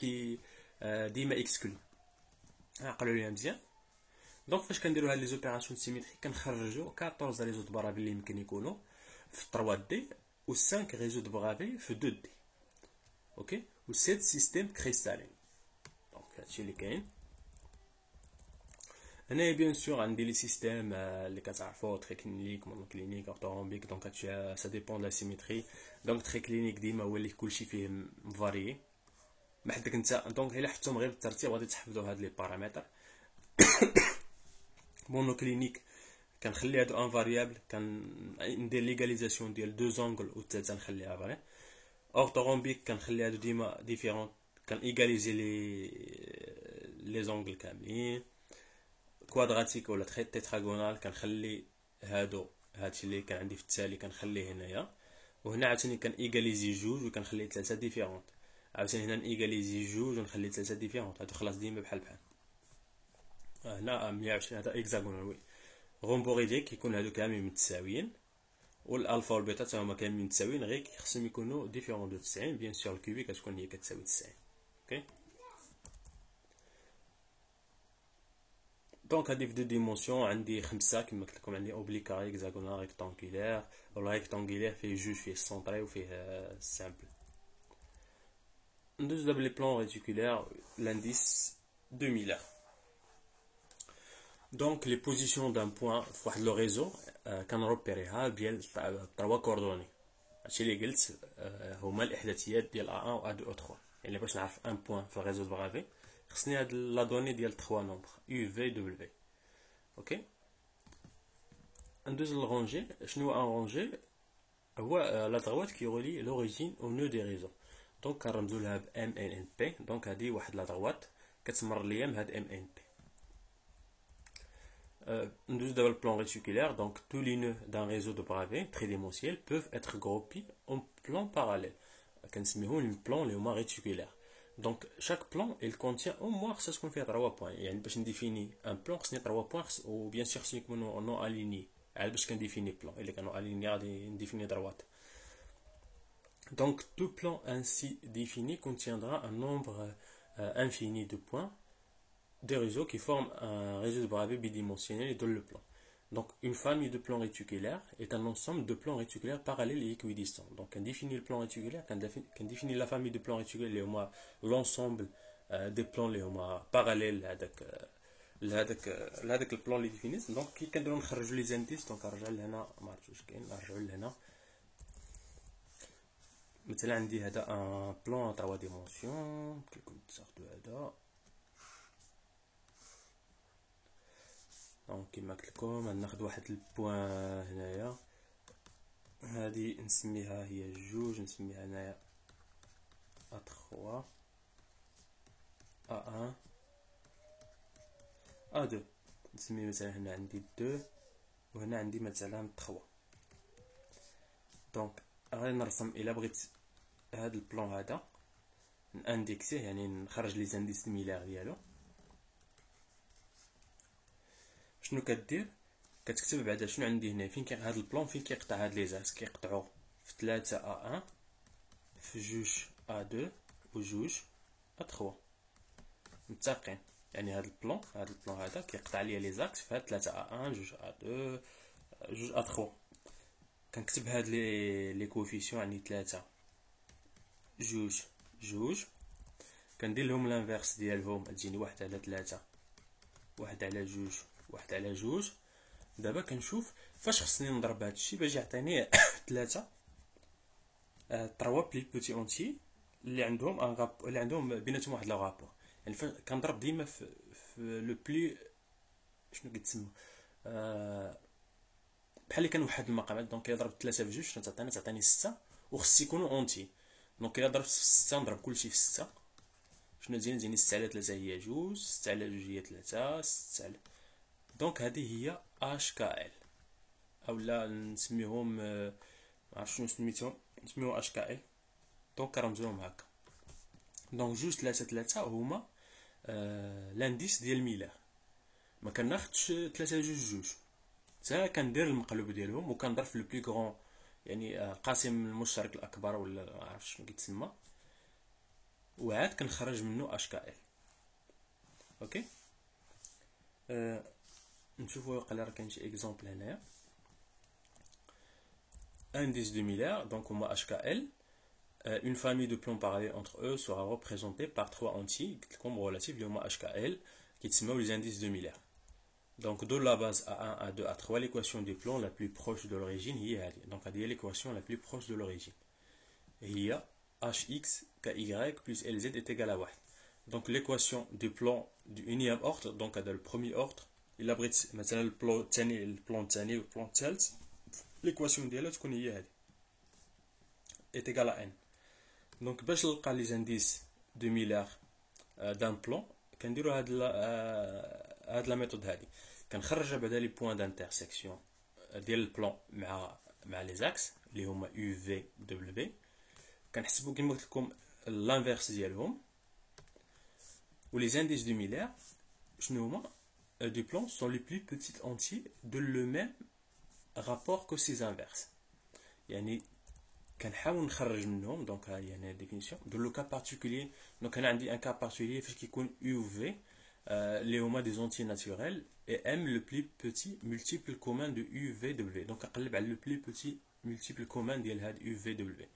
ديما اكسكلو، عقلوا ليها مزيان. دونك فاش كنديروا هاد لي زوبيراسيون سيميتري كنخرجوا 14 ريزو دو برافي اللي يمكن يكونوا في 3 دي و 5 ريزو دو برافي في 2 دي. اوكي و 7 سيستيم كريستالين. دونك هادشي اللي كاين هنا. بيان سور عندي لي سيستيم اللي كتعرفوا تري كلينيك مونوكلينيك اورتومبيك، دونك هادشي سا ديبون لا سيميتري. دونك تري كلينيك ديما هو اللي كلشي فيه مفاريي ما حدك انت، دونك الا حفتهم غير بالترتيب غادي تحفظوا هاد لي بارامتر. مونوكلينيك كنخلي هادو ان فاريابل، كندير ليغاليزاسيون ديال دو زونغل و ثلاثه نخليها فري. اورثوغونبيك كنخلي هادو ديما ديفيرون، كنيغاليزي لي زونغل كاملين. كوادراتيك ولا تيتراغونال كنخلي هادشي اللي كان عندي في التالي كنخليه هنايا، وهنا عاوتاني كنيغاليزي جوج وكنخلي ثلاثه ديفيرونت، عاوتاني هنا نيغاليزي جوج ونخلي ثلاثه ديفيرونت، هادو خلاص ديما بحال بحال. هنا 120 هذا اكزاغونال وي. غومبوريديك كيكون هادو كاملين متساويين، والالفا والبيتا حتى هما كاملين متساويين، غير خصهم يكونوا ديفيرون دو 90. بيان سور الكوبي كتكون هي كتساوي 90. اوكي دونك هادي في دو ديمونسيون عندي 5 كما قلت لكم، عندي اوبليكاري اكزاغونال ريكتانغولير، ولا ريكتانغولير فيه جوج، فيه سونطري وفيه سامبل. ندوز دابا لي بلون ريتيكولير. لانديس 2000. دونك لي بوزيسيون دان بوين في واحد لو ريزو كنروبيريها ديال 3 كوردوني. هادشي اللي قلت هما الاحداثيات ديال A1 و A2 و 3. يعني باش نعرف ان بوين في الريزو برافي خصني هاد لا دوني ديال 3 نومبر U V W. اوكي ندوز للرونجي. شنو ان رونجي؟ هو لا دروات كي يغولي لوريجين او نو دي ريزو. دونك كنرمزو لها ب ام ان ان بي. دونك هادي واحد لا دروات كتمر ليا من هاد ام ان بي. Nous avons le plan réticulaire, donc tous les nœuds d'un réseau de bravés tridémentiels peuvent être groupés en plans parallèles. كنسميهم les plans les moins réticulaires. Donc chaque plan il contient au moins ce qu'on fait 3 points. يعني باش نديفيني un plan خصني 3 points و bien sûr خصني يكونوا non alignés. على باش كنديفيني plan الا كانوا alignés غادي نديفيني droite. Donc tout plan ainsi défini contiendra un nombre infini de points des réseaux qui forment un réseau de bravés bidimensionnel et donnent le plan. Donc, une famille de plans réticulaires est un ensemble de plans réticulaires parallèles et équidistants. Donc, on définit le plan réticulaire, on définit la famille de plans réticulaires, l'ensemble des plans les parallèles avec le plan اللي définissent. Donc, كي كنديرو نخرجوا لي زانديس. دونك نرجع لهنا، ما عرفتش واش كاين، نرجعوا لهنا. مثلا عندي هذا ان بلان 3 ديمونسيون كيكون تاخدو هذا. دونك كيما قلت لكم ناخذ واحد البوان هنايا، هذه نسميها هي جوج، نسميها هنايا A3 A1 A2. نسمي مثلا هنا عندي 2 وهنا عندي مثلا 3. دونك غادي نرسم الا بغيت هذا البلان هذا نانديكسيه، يعني نخرج لي زانديس الميلار ديالو. شنو كدير؟ كتكتب بعدا شنو عندي هنا، فين هذا البلان فين كيقطع هاد لي زاكس، كيقطعوا في 3 A1 في 2 A2 و 2 A3 متساقين. يعني هذا البلان هذا كيقطع ليا لي زاكس في هاد 3 A1 2 A2 2 A3. كنكتب هاد لي كوفيسيون، يعني 3 2 كندير لهم لانفيرس ديالهم، تجيني 1 على 3 1 على 2 1 على 2. دابا كنشوف فاش خصني نضرب هادشي باش يعطيني 3 بلي بوتي اونتي اللي عندهم اللي عندهم بيناتهم واحد لو رابور. يعني كنضرب ديما في لو بلي شنو كيتسمى بحال اللي كنوحد المقامات. دونك الا ضربت 3 في 2 شنو تعطيني 6 وخص يكونوا اونتي. دونك الا ضربت في 6 نضرب كلشي في 6. شنو تجيني 6 على 3 هي 2، 6 على 2 هي 3، 6 على. دونك هذه هي HKL اولا نسميهم ما عرفتش شنو سميتهم، نسميو HKL. دونك كنرمزوهم هكا. دونك 2 هما لانديس ديال ميلار. ما كناخذش 3 2 حتى كندير المقلوب ديالهم وكنضرب في لو بلي غران، يعني قاسم المشترك الاكبر ولا ما عرفتش شنو كيتسمى، وعاد كنخرج منه HKL. اوكي نشوفوا واقيلا راه كاين شي اكزامبل هنايا. Indice de Miller, donc on a HKL, une famille de plans parallèles entre eux sera représentée par 3 entiers comme relatifs les HKL qui sont les indices de Miller. Donc de la base A1, A2, A3, l'équation des plans la plus proche de l'origine est donc l'équation la plus proche de l'origine. Il y a Hx KY plus Lz est égal à 1. Donc l'équation du plan du unième ordre, donc le premier ordre, الا بغيت مثلا البلون الثاني والبلون الثالث، ليكواسيون ديالها تكون هي هذه est égal à n. دونك باش نلقى لي زانديس دو ميلار دان بلون كنديرو هاد لا ميثود هادي. كنخرج بعدا لي بوين دانترسيكسيون ديال البلون مع لي زاكس اللي هما يو في دبليو. كنحسبو كيما قلت لكم لانفيرس ديالهم. ولي زانديس دو ميلار شنو هما؟ du plan sont les plus petits entiers de le même rapport que ses inverses. يعني كنحاول نخرج منهم. دونك ها هي هنا ديفينيسيون دو لو كا بارتيكولير. دونك انا عندي ان كا بارتيكولير فاش كيكون يو في اللي هما دي زونتي ناتوريل اي ام لو بلي بوتي مولتيبل كومان دو يو في دبليو. دونك كنقلب على لو بلي بوتي مولتيبل كومان ديال هاد يو في دبليو.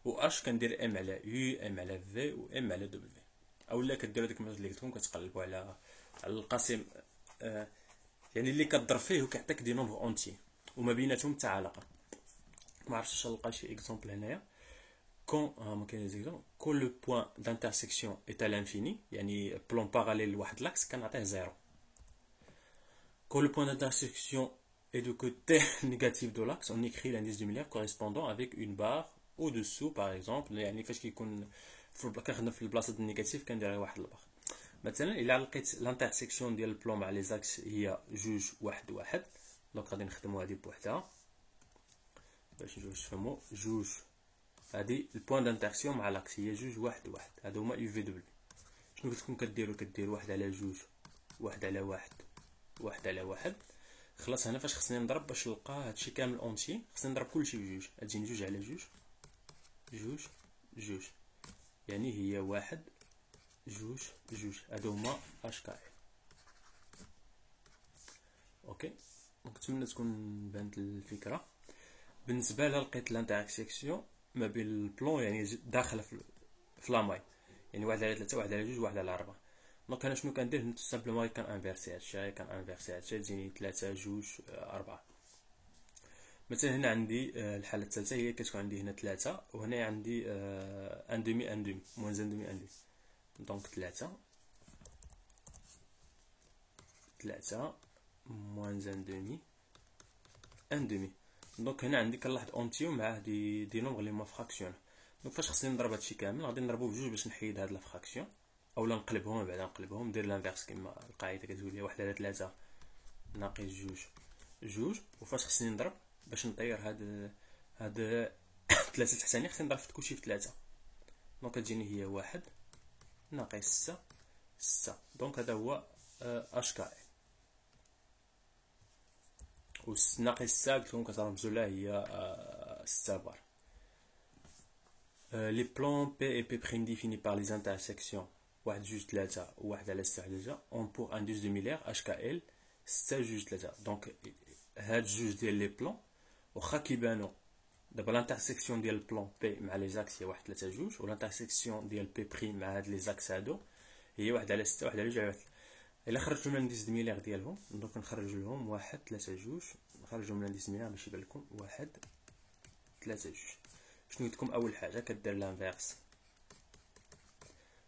و اش كندير ام على يو ام على في و ام على دبليو. اولا كديروا ديك الميثود اللي قلت لكم كتقلبوا على القاسم يعني اللي كضرب فيه وكيعطيك دي نومبر اونتي وما بيناتهم حتى علاقه. ما عرفتش نلقى شي اكزومبل هنايا. كون ما كاين زيكزومبل كون لو بوين دانترسيكسيون ايت ا لانفيني يعني بلون باراليل لواحد لاكس كنعطيه زيرو. كون لو بوين دانترسيكسيون est du côté négatif de l'axe, on écrit l'indice du milliard correspondant avec une barre au-dessous par exemple. يعني فاش كيكون كنخدم في البلاصه النيجاتيف كندير واحد البار. مثلا الا لقيت لانترسيكسيون ديال البلون مع لي زاكس هي جوج واحد واحد، دونك غادي نخدمو هادي بوحدها باش نجيو نفهمو. جوج هادي البوين دانترسيكسيون مع لاكس هي جوج واحد واحد. هادو هما يو في دبليو. شنو قلت لكم كديروا واحد على جوج، واحد على واحد، واحد على واحد. خلاص هنا فاش خصني نضرب باش نلقى هادشي كامل اونتي خصني نضرب كلشي بجوج. غتجيني جوج على جوج، جوج جوج، يعني هي واحد جوج جوج. هادو هما اش كاع. اوكي دونك نتمنى تكون بانت الفكره. بالنسبه لا لقيت لانترسيكسيون ما بين البلون يعني داخله في لاماي، يعني واحد على ثلاثة، واحد على جوج، واحد على أربعة. دونك انا شنو كندير؟ سامبلومون كان انفيرسي هادشي، كان انفيرسي هادشي تجيني ثلاثة جوج أربعة. مثلا هنا عندي الحاله الثالثه هي كتكون عندي هنا ثلاثة وهنا عندي ان دومي ان دومي موان ان دومي ان دومي. دونك ثلاثة موان ان دومي ان دومي. دونك هنا عندي كنلاحظ اونتيو مع دي نومبر اللي هما فراكسيون. دونك فاش خصني نضرب هادشي كامل غادي نضربو بجوج باش نحيد هاد لا فراكسيون، اولا نقلبهم بعدا نقلبهم ندير لانفيرس كما القاعده كتقول لي واحد على ثلاثة ناقص جوج جوج. وفاش خصني نضرب باش نطير هاد ثلاثة تحتاني خصني نضرب في كلشي في ثلاثة. دونك كتجيني هي واحد ناقص ستة ستة. دونك هذا هو اش كاع. و ناقص ستة قلت لكم كترمزو لها هي ستة بار. لي بلون بي et P' définis par les intersections واحد جوج ثلاثة وواحد على ستة على ثلاثة اون بور انديس دو ميلير اش كا ال ستة جوج ثلاثة. دونك هاد جوج ديال لي بلون واخا كيبانو دابا لانترسيكسيون ديال البلون بي مع لي زاكس هي واحد ثلاثة جوج، و لانترسيكسيون ديال بي بريم مع هاد لي زاكس هادو هي واحد على ستة واحد على جوج على واحد. الا خرجتو من الانديس دو ميلير ديالهم دونك نخرج لهم واحد ثلاثة جوج، نخرجو من الانديس دو ميلير باش يبان لكم واحد ثلاثة جوج. شنو قلت لكم؟ اول حاجه كدير لانفيرس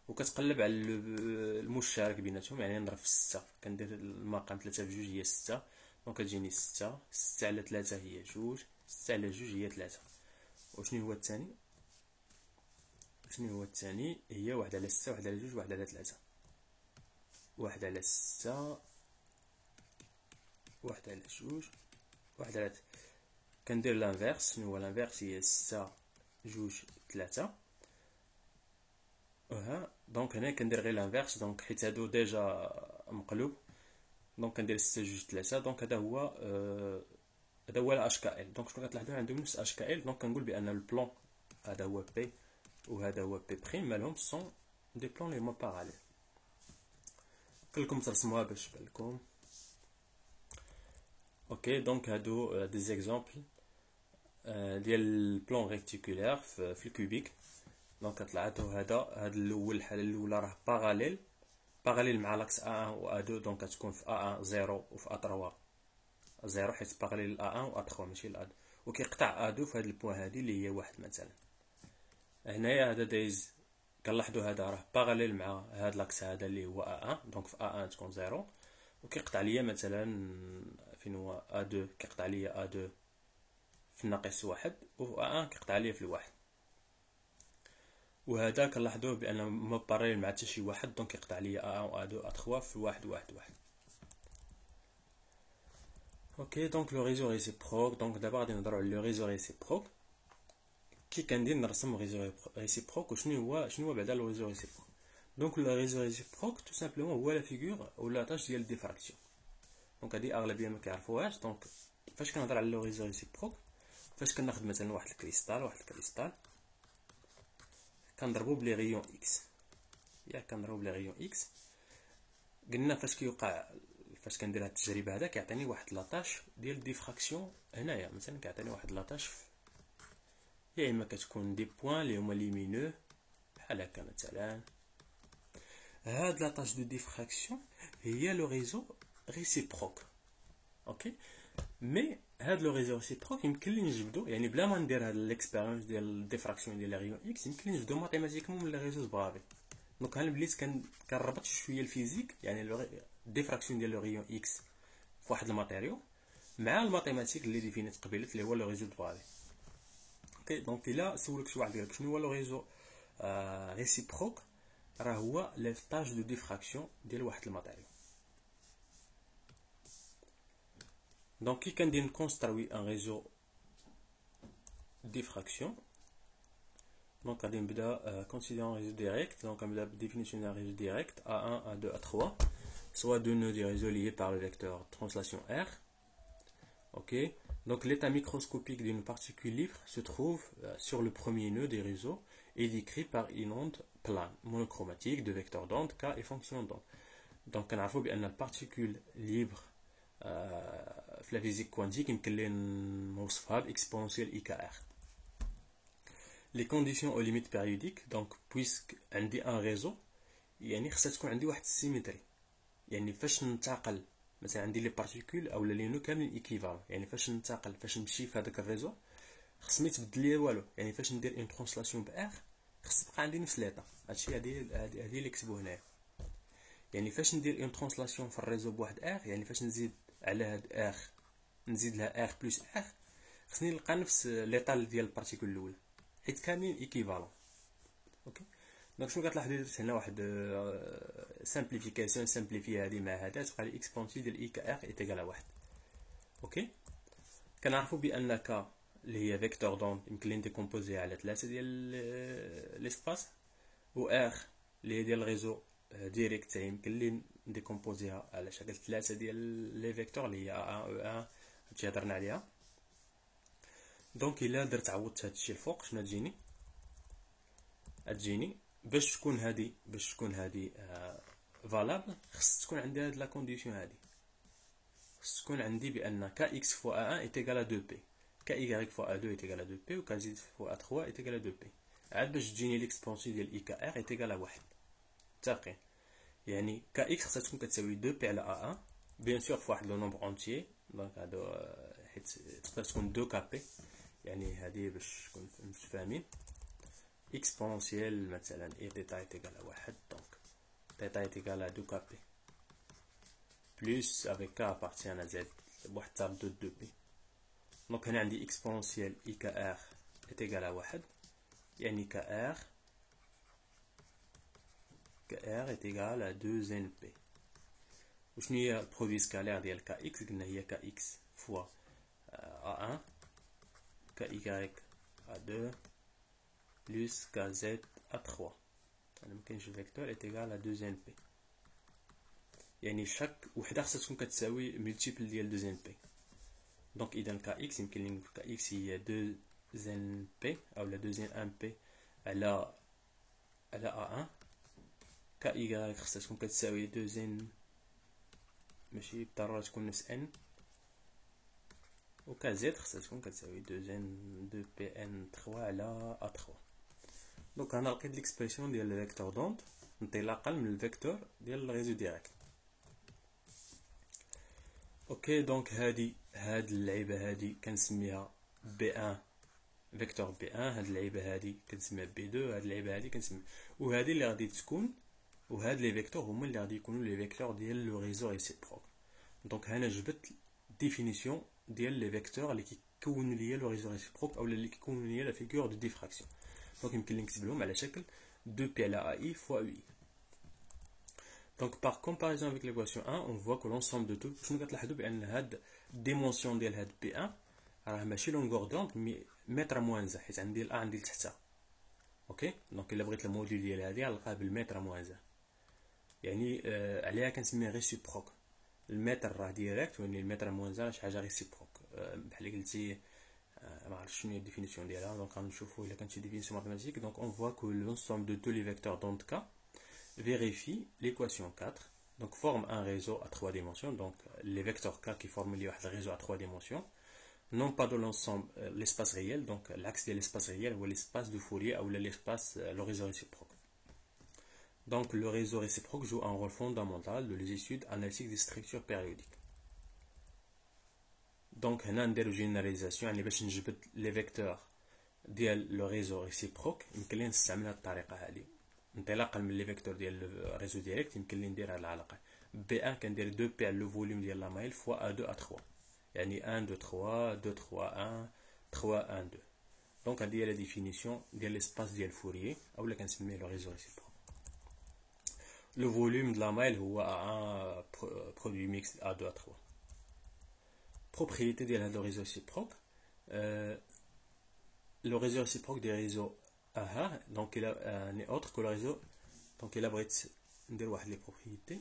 وكتقلب على المشترك بيناتهم، يعني نضرب في ستة كندير المقام ثلاثة بجوج هي ستة. دونك كتجيني ستة، ستة على ثلاثة هي جوج، ستة على جوج هي ثلاثة. وشنو هو الثاني؟ شنو هو الثاني؟ هي واحد على ستة واحد على جوج واحد على ثلاثة، واحد على ستة واحد على جوج واحد على ثلاثة. كندير لانفيرس. شنو هو لانفيرس؟ هي ستة جوج ثلاثة. دونك هنا كندير غير لانفيرس دونك حيت هادو ديجا مقلوب. دونك كندير ستة جوج ثلاثة. دونك هذا هو الاش كا ال. دونك شنو كتلاحظوا عندهم نفس اش كا ال. دونك كنقول بان البلون هذا هو بي وهذا هو بي بريم مالهم سون دي بلون لي هما باراليل. كلكم ترسموها باش تبان لكم. اوكي دونك هادو دي زيكزامبل ديال البلون ريكتيكولير في الكوبيك. دونك كتلاحظوا هاد الاول الحاله الاولى راه باراليل مع لاكس A1 و A2. دونك كتكون في A1 0 و في A3 0 حيت باراليل A1 و A3 ماشي A2. وكيقطع A2 في هاد البوان هادي اللي هي واحد. مثلا هنايا هذا دايز كنلاحظوا هذا راه باراليل مع هاد لاكس هذا اللي هو A1. دونك في A1 تكون 0 وكيقطع ليا مثلا فين هو A2 كيقطع ليا A2 في الناقص واحد، و A1 كيقطع ليا في الواحد. وهذا كنلاحظوه بأنه ما باريل مع حتى شي واحد، دونك كيقطع ليا A1 و A2 A3 في واحد واحد واحد. اوكي دونك لو ريزو ريسيبروك. دونك دابا غادي نهضروا على لو ريزو ريسيبروك. كي كندير نرسم ريزو ريسيبروك، وشنو هو بعدا لو ريزو ريسيبروك. دونك لو ريزو ريسيبروك تو سامبلومون هو لا فيغور او لا طاج ديال الديفراكسيون. دونك هادي اغلبيه ما كيعرفوهاش. دونك فاش كنهضر على لو ريزو ريسيبروك، فاش كناخذ مثلا واحد الكريستال كنضربو بلي غيون اكس، ياك كنضربو بلي غيون اكس. قلنا فاش كندير هاد التجربه هذا كيعطيني واحد لاطاش ديال الديفراكسيون. هنايا مثلا كيعطيني واحد لاطاش، يا اما كتكون دي بوين اللي هما ليمينو بحال هكا مثلا. هاد لاطاش دو ديفراكسيون هي لو ريزو ريسيبروك. اوكي مي هاد لو ريزو ريسيبروك يمكن لي نجبدو، يعني بلا ما ندير هاد ليكسبيريونس ديال الديفراكسيون ديال غيون اكس، يمكن لي نجبدو ماتيماتيكمون من لي ريزو زبرافي. دونك انا بديت كنربط شويه الفيزيك، يعني الديفراكسيون ديال لو غيون اكس في واحد الماتيريو مع الماتيماتيك اللي ديفينيت قبيلت اللي هو لو ريزو زبرافي. اوكي دونك الا سولك شي واحد قالك شنو هو لو ريزو ريسيبروك، راه هو لي طاج دو ديفراكسيون ديال واحد الماتيريو. دونك كي كندير نكونستروي ان ريزو ديفراكسيون، دونك غادي نبدا كونسيديرون ريزو ديريكت. دونك غنبدا بالديفينيسيون ديال ريزو ديريكت A1 A2 A3 soit deux nœuds des réseaux liés par le vecteur translation R. Ok, donc l'état microscopique d'une particule libre se trouve sur le premier nœud des réseaux et décrit par une onde plane monochromatique de vecteur d'onde K et fonction d'onde. Donc on a vu que la particule libre في la physique quantique يمكن لي نوصفها بإكسبونسيال IKR. Les conditions aux limites périodiques, donc puisque عندي un réseau يعني خصها تكون عندي واحد السيمتري، يعني فاش ننتقل مثلا عندي لي بارتيكول او لي نو كاملين ايكيفالون، يعني فاش ننتقل فاش نمشي في هذاك الريزو خص ما يتبدل ليا والو، يعني فاش ندير اون ترانسلاسيون بار خص تبقى عندي نفس ليطا. هادشي هادي اللي كتبوا هنايا، يعني فاش ندير اون ترانسلاسيون في الريزو بواحد ار، يعني فاش نزيد على هاد ار نزيد لها ار بلس ار خصني نلقى نفس ليطا ديال البارتيكول الاولى حيت كاملين ايكيفالون. اوكي دونك شنو كتلاحظوا درت هنا واحد سامبليفيكاسيون سامبليفي هذه مع هذا تبقى لي اكسبونسيون ديال اي كا ار ايتيغال واحد. اوكي كنعرفوا بان ك اللي هي فيكتور دونت يمكن لي نديكومبوزيها على ثلاثه ديال ليسباس، و ار اللي هي ديال الريزو ديريكت يمكن لي نديكومبوزيها على شكل ثلاثه ديال لي فيكتور اللي هي ا او ا هادشي هضرنا عليها. دونك الا درت عوضت هادشي الفوق شنو تجيني باش تكون هادي فالابل خص تكون عندي هاد لا كونديسيون هادي، خص تكون عندي بان كا اكس فوا ا 1 ايتيغال ا 2 بي، كا اي فوا ا 2 ايتيغال ا 2 بي، و كا زيد فوا ا 3 ايتيغال ا 2 بي، عاد باش تجيني ليكسبونسيون ديال اي كا ار ايتيغال ا واحد. متفقين؟ يعني كا اكس خصها تكون كتساوي 2 بي على ا 1 بيان سور فواحد لو نومبر اونتيي، دونك هادو حيت تقدر تكون 2 كا بي، يعني هادي باش تكون متفاهمين. اكسبونسيال مثلا اي تيتا ايتيغال à واحد، دونك تيتا ايتيغال à 2 كا بي بلس افيك كا ابارتيان à زد بواحد تاع 2 بي. دونك هنا عندي اكسبونسيال اي كا ار ايتيغال à واحد، يعني كا ار ايتيغال à 2 ان بي. وشنو هي البرودوي سكالير ديال كا اكس؟ قلنا هي كا اكس فوا ا 1 كا اي à 2 plus kz à 3. انا مكاينش فيكتور ايتيغال à 2 ان بي، يعني شاك وحده خصها تكون كتساوي ملتيبل ديال 2 ان بي. دونك اذا كا اكس يمكن لي نقول كا اكس هي 2 ان بي او لا 2 ان بي على ا 1. كا اي خصها تكون كتساوي 2 ان، ماشي بالضروره تكون نفس ان، و كا زد خصها تكون كتساوي 2 ان 2 بي ان 3 على ا 3. دونك انا لقيت ليكسبرسيون ديال الفيكتور دونت انطلاقا من الفيكتور ديال الريزو ديريكت. اوكي دونك هاد اللعيبه هادي كنسميها بي 1 فيكتور بي 1، هاد اللعيبه هادي كنسميها بي 2، هاد اللعيبه هادي كنسميها، وهادي اللي غادي تكون، وهاد لي فيكتور هما اللي غادي يكونوا لي فيكتور ديال لو ريزو ريسيبروك. دونك هنا جبت ديفينيسيون ديال لي فيكتور اللي كيكونوا ليا لو ريزو ريسيبروك اولا اللي كيكونوا ليا لا فيغور دو ديفراكسيون. دونك يمكن لي نكتب لهم على شكل 2 بي على اي فوا اي. Donc par comparaison avec l'équation 1, on voit que l'ensemble de tout, شنو كتلاحظوا بان هاد ديمونسيون ديال هاد بي 1 راه ماشي لونغور دوند مي متر موان زا، حيت عندي الان عندي لتحتها. اوكي دونك الا بغيت الموديل ديال هادي غنلقاه بالمتر موان زا، يعني عليها كنسميها ريسيبروك. المتر راه ديريكت، يعني المتر موان زا شي حاجه ريسيبروك. بحال قلتي ما عرفتش شنو هي الديفينيسيون ديالها، دونك غنشوفوا الا كانت شي ديفينيسيون ماتيماتيك. دونك اون فوا كو l'ensemble de tous les vecteurs dans le cas vérifie l'équation 4, donc forme un réseau à 3 dimensions. Donc les vecteurs K qui forment un réseau à 3 dimensions, non pas de l'ensemble, l'espace réel, donc l'axe de l'espace réel ou l'espace de Fourier ou l'espace, le réseau réciproque. Donc le réseau réciproque joue un rôle fondamental de les études analytiques des structures périodiques. Donc هنا نديرو généralisation، يعني باش نجبد les vecteurs ديال le réseau réciproque يمكن لي نستعمل هاد الطريقة هادي. انطلاقا من لي فيكتور ديال الريزو ديريكت يمكن لي ندير هاد العلاقه بي 1 كندير 2 بي على لو فوليوم ديال لا مايل فوا ا 2 ا 3، يعني 1 2 3 2 3 1 3 1 2. دونك هادي هي لا ديفينيسيون ديال ليسباس ديال فوريي اولا كنسميه لو ريزو ريسيبروك. لو فوليوم دو لا مايل هو ا 1 برودوي ميكس ا 2 ا 3. بروبريتي ديال هاد لو ريزو ريسيبروك، le réseau réciproque des réseaux AHA, donc il n'est autre que le réseau. Donc il abrite les propriétés.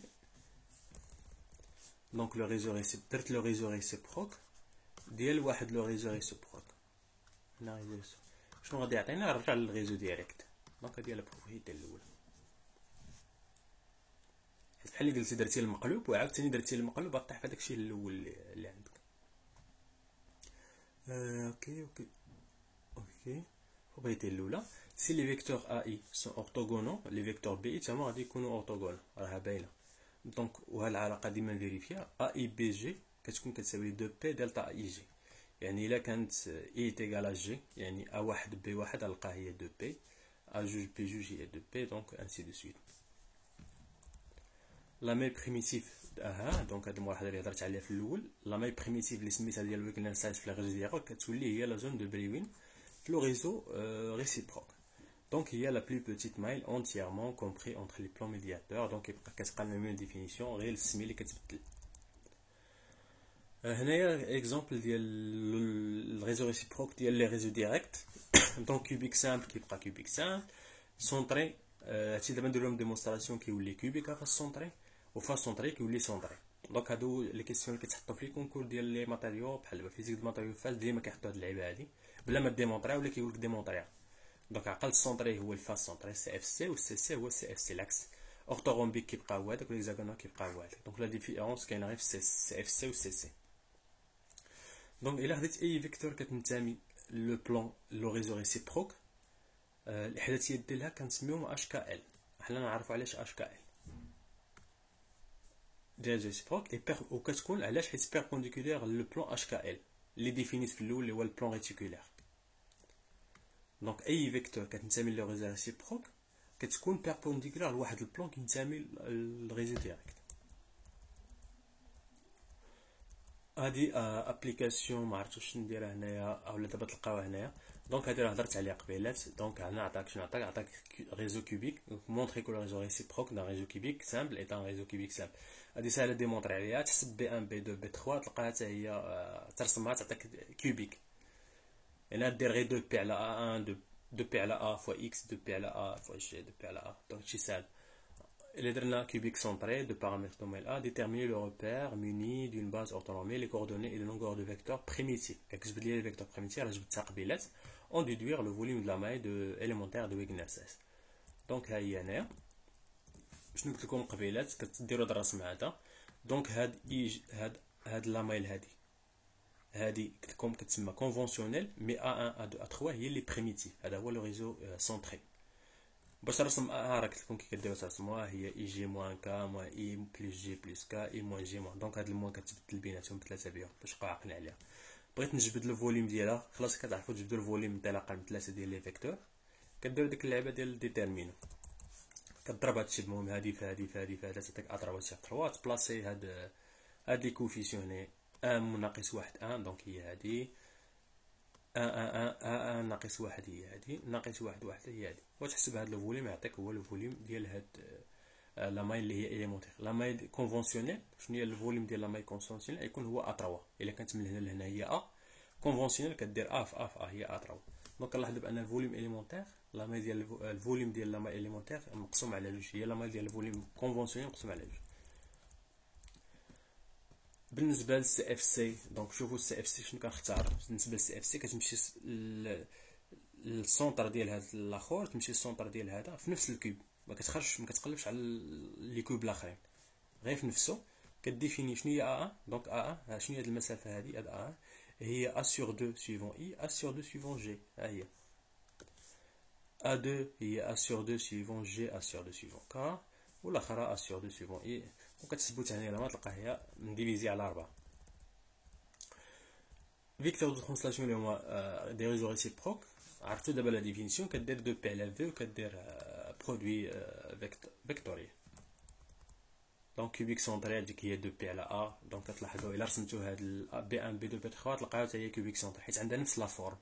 Donc le réseau réciproque, le réseau réciproque, ديال واحد le réseau réciproque. شنو غادي يعطينا؟ نرجع للريزو ديريكت. دونك هادي هي لا بروبريتي الاولى. حيت بحال اللي قلتي درتي المقلوب وعاوتاني درتي المقلوب غطيح في هذاك الشيء الاول اللي عندك. اوكي propriété الاولى، si les vecteurs AI sont orthogonaux les vecteurs BI تما غادي يكونوا orthogonaux، راها باينه. دونك وهاد العلاقه ديما نفيريفيها AI BG كتكون كتساوي 2P دلتا IG، يعني الا كانت I تيغال G يعني A1 B1 غنلقاها هي 2P، A2 B2 هي 2P، دونك ainsi de suite. لا ماي بريميتيف دونك هاد الملاحظه اللي هضرت عليها في الاول، لا ماي بريميتيف اللي سميتها ديال ويكلان سايز في الريزو ديالو كتولي هي لا زون دو بريوين في لو ريزو réciproque. Donc il y a la plus petite maille entièrement compris entre les plans médiateurs. Donc كتبقى la même définition غير السميه اللي كتبدل. هنايا اكزامبل ديال الريزو ريسيبروك ديال لي ريزو ديريكت. دونك كوبيك سامبل كيبقى كوبيك سامبل سونطري، هادشي دابا ندير لهم ديمونستراسيون كيولي كوبيك فاس سونطري وفاس سونطري كيولي سونطري. دونك هادو لي كيسيون اللي كيتحطوا في لي كونكور ديال لي ماتيريو بحال فيزيك دو ماتيريو فاس ديما كيحطوا هاد اللعيبه هادي بلا ما ديمونطري ولا كيقول لك ديمونطري. دونك عقل السونطري هو الفاس سونطري سي اف سي والسي سي هو السي اف سي لاكس اورتوغونبيك كيبقى هو هذاك والهكزاغونال كيبقى هو هذاك. دونك لا ديفيرونس كاينه غير في السي اف سي والسي سي. دونك الا خديت اي فيكتور كتنتمي لو بلان لو ريزو ريسيبروك الاحداثيات ديالها كنسميوهم اش كا ال. حنا نعرفوا علاش اش كا ال ديال ريسيبروك وكتكون علاش حيت بيربونديكولير لو بلان اش كا ال اللي ديفينيت في الاول اللي هو البلان ريتيكولير. دونك اي فيكتور كتنتمي لو ريزو ريسيبروك كتكون بيربونديكولير لواحد البلان كينتمي للريزو ديريكت. هادي ابليكاسيون ما عرفتش واش نديرها هنايا اولا دابا تلقاوها هنايا. دونك هادي راه هضرت عليها قبيلات. دونك هنا عطاك شنو عطاك ريزو كوبيك، مونطري كو ريزو ريسيبروك دان ريزو كوبيك سامبل اي دان ريزو كوبيك سامبل. هادي ساهله ديمونطري عليها، تحسب بي 1 بي 2 بي 3 تلقاها حتى هي ترسمها تعطيك كوبيك. هنا دير غير 2 بي على ا 1 2 بي على ا فوا اكس 2 بي على ا فوا جي 2 بي على ا. دونك شي ساهل. Les derniers cubiques centrés de paramètres domaine A déterminer le repère muni d'une base orthonormée, les coordonnées et les longueurs de vecteurs primitifs. Expliquer les vecteurs primitifs, là je vais te en déduire le volume de la maille élémentaire de Wegener-Cesse. Donc, هنا شنو قلت لكم قبيلات كتديروا هذا الرسم هذا. دونك هاد لا مايل هادي كتكون كتسمى كونفونسيونيل مي A1 A2 A3 هي اللي بريميتيف. هذا هو لو ريزو سونطري. باش نرسم ا راك تكون كي كديروا ترسموها هي اي جي موان كا موان اي بلس جي بلس كا اي موان جي موان. دونك هاد الموان كتبدل بيناتهم بثلاثه بهم باش تبقى عاقلين عليها. بغيت نجبد الفوليوم ديالها خلاص كتعرفوا تجبدوا الفوليوم انطلاقا من ثلاثه ديال لي فيكتور. كديروا ديك اللعبه ديال ديتيرمينو كضرب هادشي المهم هادي في هادي في هادي في هادي تعطيك ا 3 3 تبلاصي هاد هاد لي كوفيسيون هنا 1 ناقص 1 1 دونك هي هادي 1 1 1 ناقص 1 هي هادي ناقص 1 1 هي هادي. وتحسب هاد لو فوليوم يعطيك هو لو فوليوم ديال هاد لا ماي اللي هي اليمونتير. لا ماي كونفونسيونيل شنو هي الفوليوم ديال لا ماي كونفونسيونيل؟ يكون هو ا 3 الا كانت من هنا لهنا هي ا كونفونسيونيل كدير ا في ا في ا هي ا 3. دونك نلاحظوا بان الفوليوم اليمونتير لا ماي ديال الفوليوم ديال لا ماي اليمونتير مقسوم على جوج هي لا ماي ديال الفوليوم كونفونسيونيل مقسوم على جوج. بالنسبه للسي اف سي دونك شوفوا السي اف سي شنو كنختار. بالنسبه للسي اف سي كتمشي للسونتر ديال هذا الاخر تمشي للسونتر ديال هذا في نفس الكوب ما كتخرجش ما كتقلبش على لي كوب الاخرين غير في نفسه. كديفيني شنو هي ا دونك ا شنو هي هذه المسافه هذه هاد ا هي ا سور 2 سويفون اي ا سور 2 سويفون جي. ها هي A2 هي A sur 2 suivant G A sur 2 suivant K والاخرى A sur 2 suivant I. وكتثبت هنا لما تلقى هي مديفيزي على 4. فيكتور دو ترانسلاسيون اللي هما دي ريزو ريسيبروك. عرفتو دابا لا ديفينيسيون كدير 2 بي على في وكدير برودوي فيكتوريال. دونك كوبيك سونتري هذيك هي 2 بي على ا. دونك كتلاحظوا الا رسمتو هاد بي 1 بي 2 بي 3 تلقاو حتى هي كوبيك سونتري حيت عندها نفس لا فورم.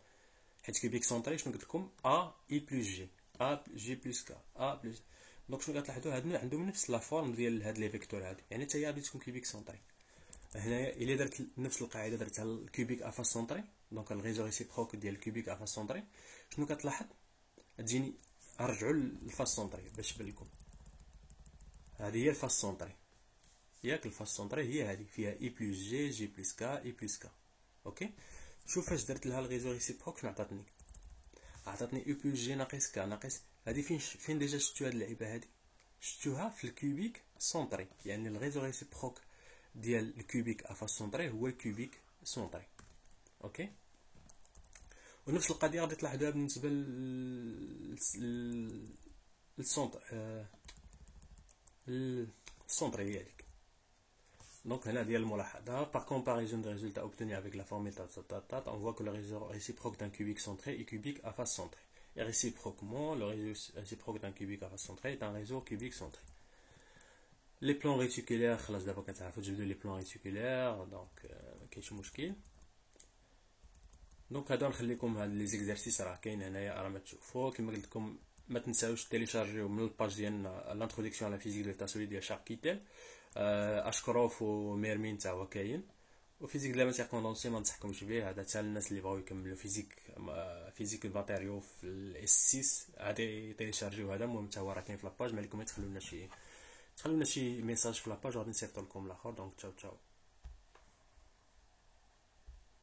حيت كوبيك سونتري شنو قلت لكم ا اي بلس جي ا جي بلس ك ا بلس. دونك شنو كتلاحظوا هادو عندهم نفس لا فورم ديال هاد لي فيكتور هادو يعني حتى هي غادي تكون كوبيك سونتري. هنايا الا درت نفس القاعده درتها الكوبيك ا فاس سونتري دونك الريزو ريسيبروك ديال الكوبيك ا فاس سونتري شنو كتلاحظ تجيني نرجعوا للفاس سونتري باش تبان لكم. هذه هي الفاس سونتري ياك الفاس سونتري هي هذه فيها اي بلس جي جي بلس ك اي بلس ك. اوكي شوف فاش درت لها الريزو ريسيبروك شنو عطاتني اي بلس جي ناقص ك ناقص. هذه فين ديجا شفتو هاد اللعيبه هذه شفتوها في الكوبيك سونتري يعني الريزو ريسيبروك ديال الكوبيك افاس سونتري هو الكوبيك سونتري. اوكي ونفس القضيه غادي تلاحظوها بالنسبه للسونتر السونتري هي هذيك. Donc هنا ديال الملاحظه par comparaison des résultats obtenus avec la formule on voit que le réseau réciproque d'un cubique centré est cubique à face centrée et réciproquement le réseau réciproque d'un cubique à face centrée est un réseau cubique centré. Les plans réticulaires خلاص دابا كتعرفوا تجبدوا لي بلان ريتيكولير دونك ما كاينش مشكل. دونك هذا نخليكم هاد لي زيكزارسيس راه كاين هنايا راه ما تشوفوا كما قلت لكم ما تنساوش تيليشارجيو من الباج ديالنا لانتروداكسيون على فيزيك دو تا سوليد ديال شارك كيتل. اشكروف وميرمين تا هو كاين وفيزيك ديال الماتير كوندونسي ما نصحكمش به هذا حتى الناس اللي بغاو يكملوا فيزيك الباتيريو في الاس 6 عادي تيليشارجيو هذا. المهم حتى هو راه كاين في لاباج ما عليكم تخلونا شي ميساج في لاباج غادي نصيفط لكم الاخر. دونك تشاو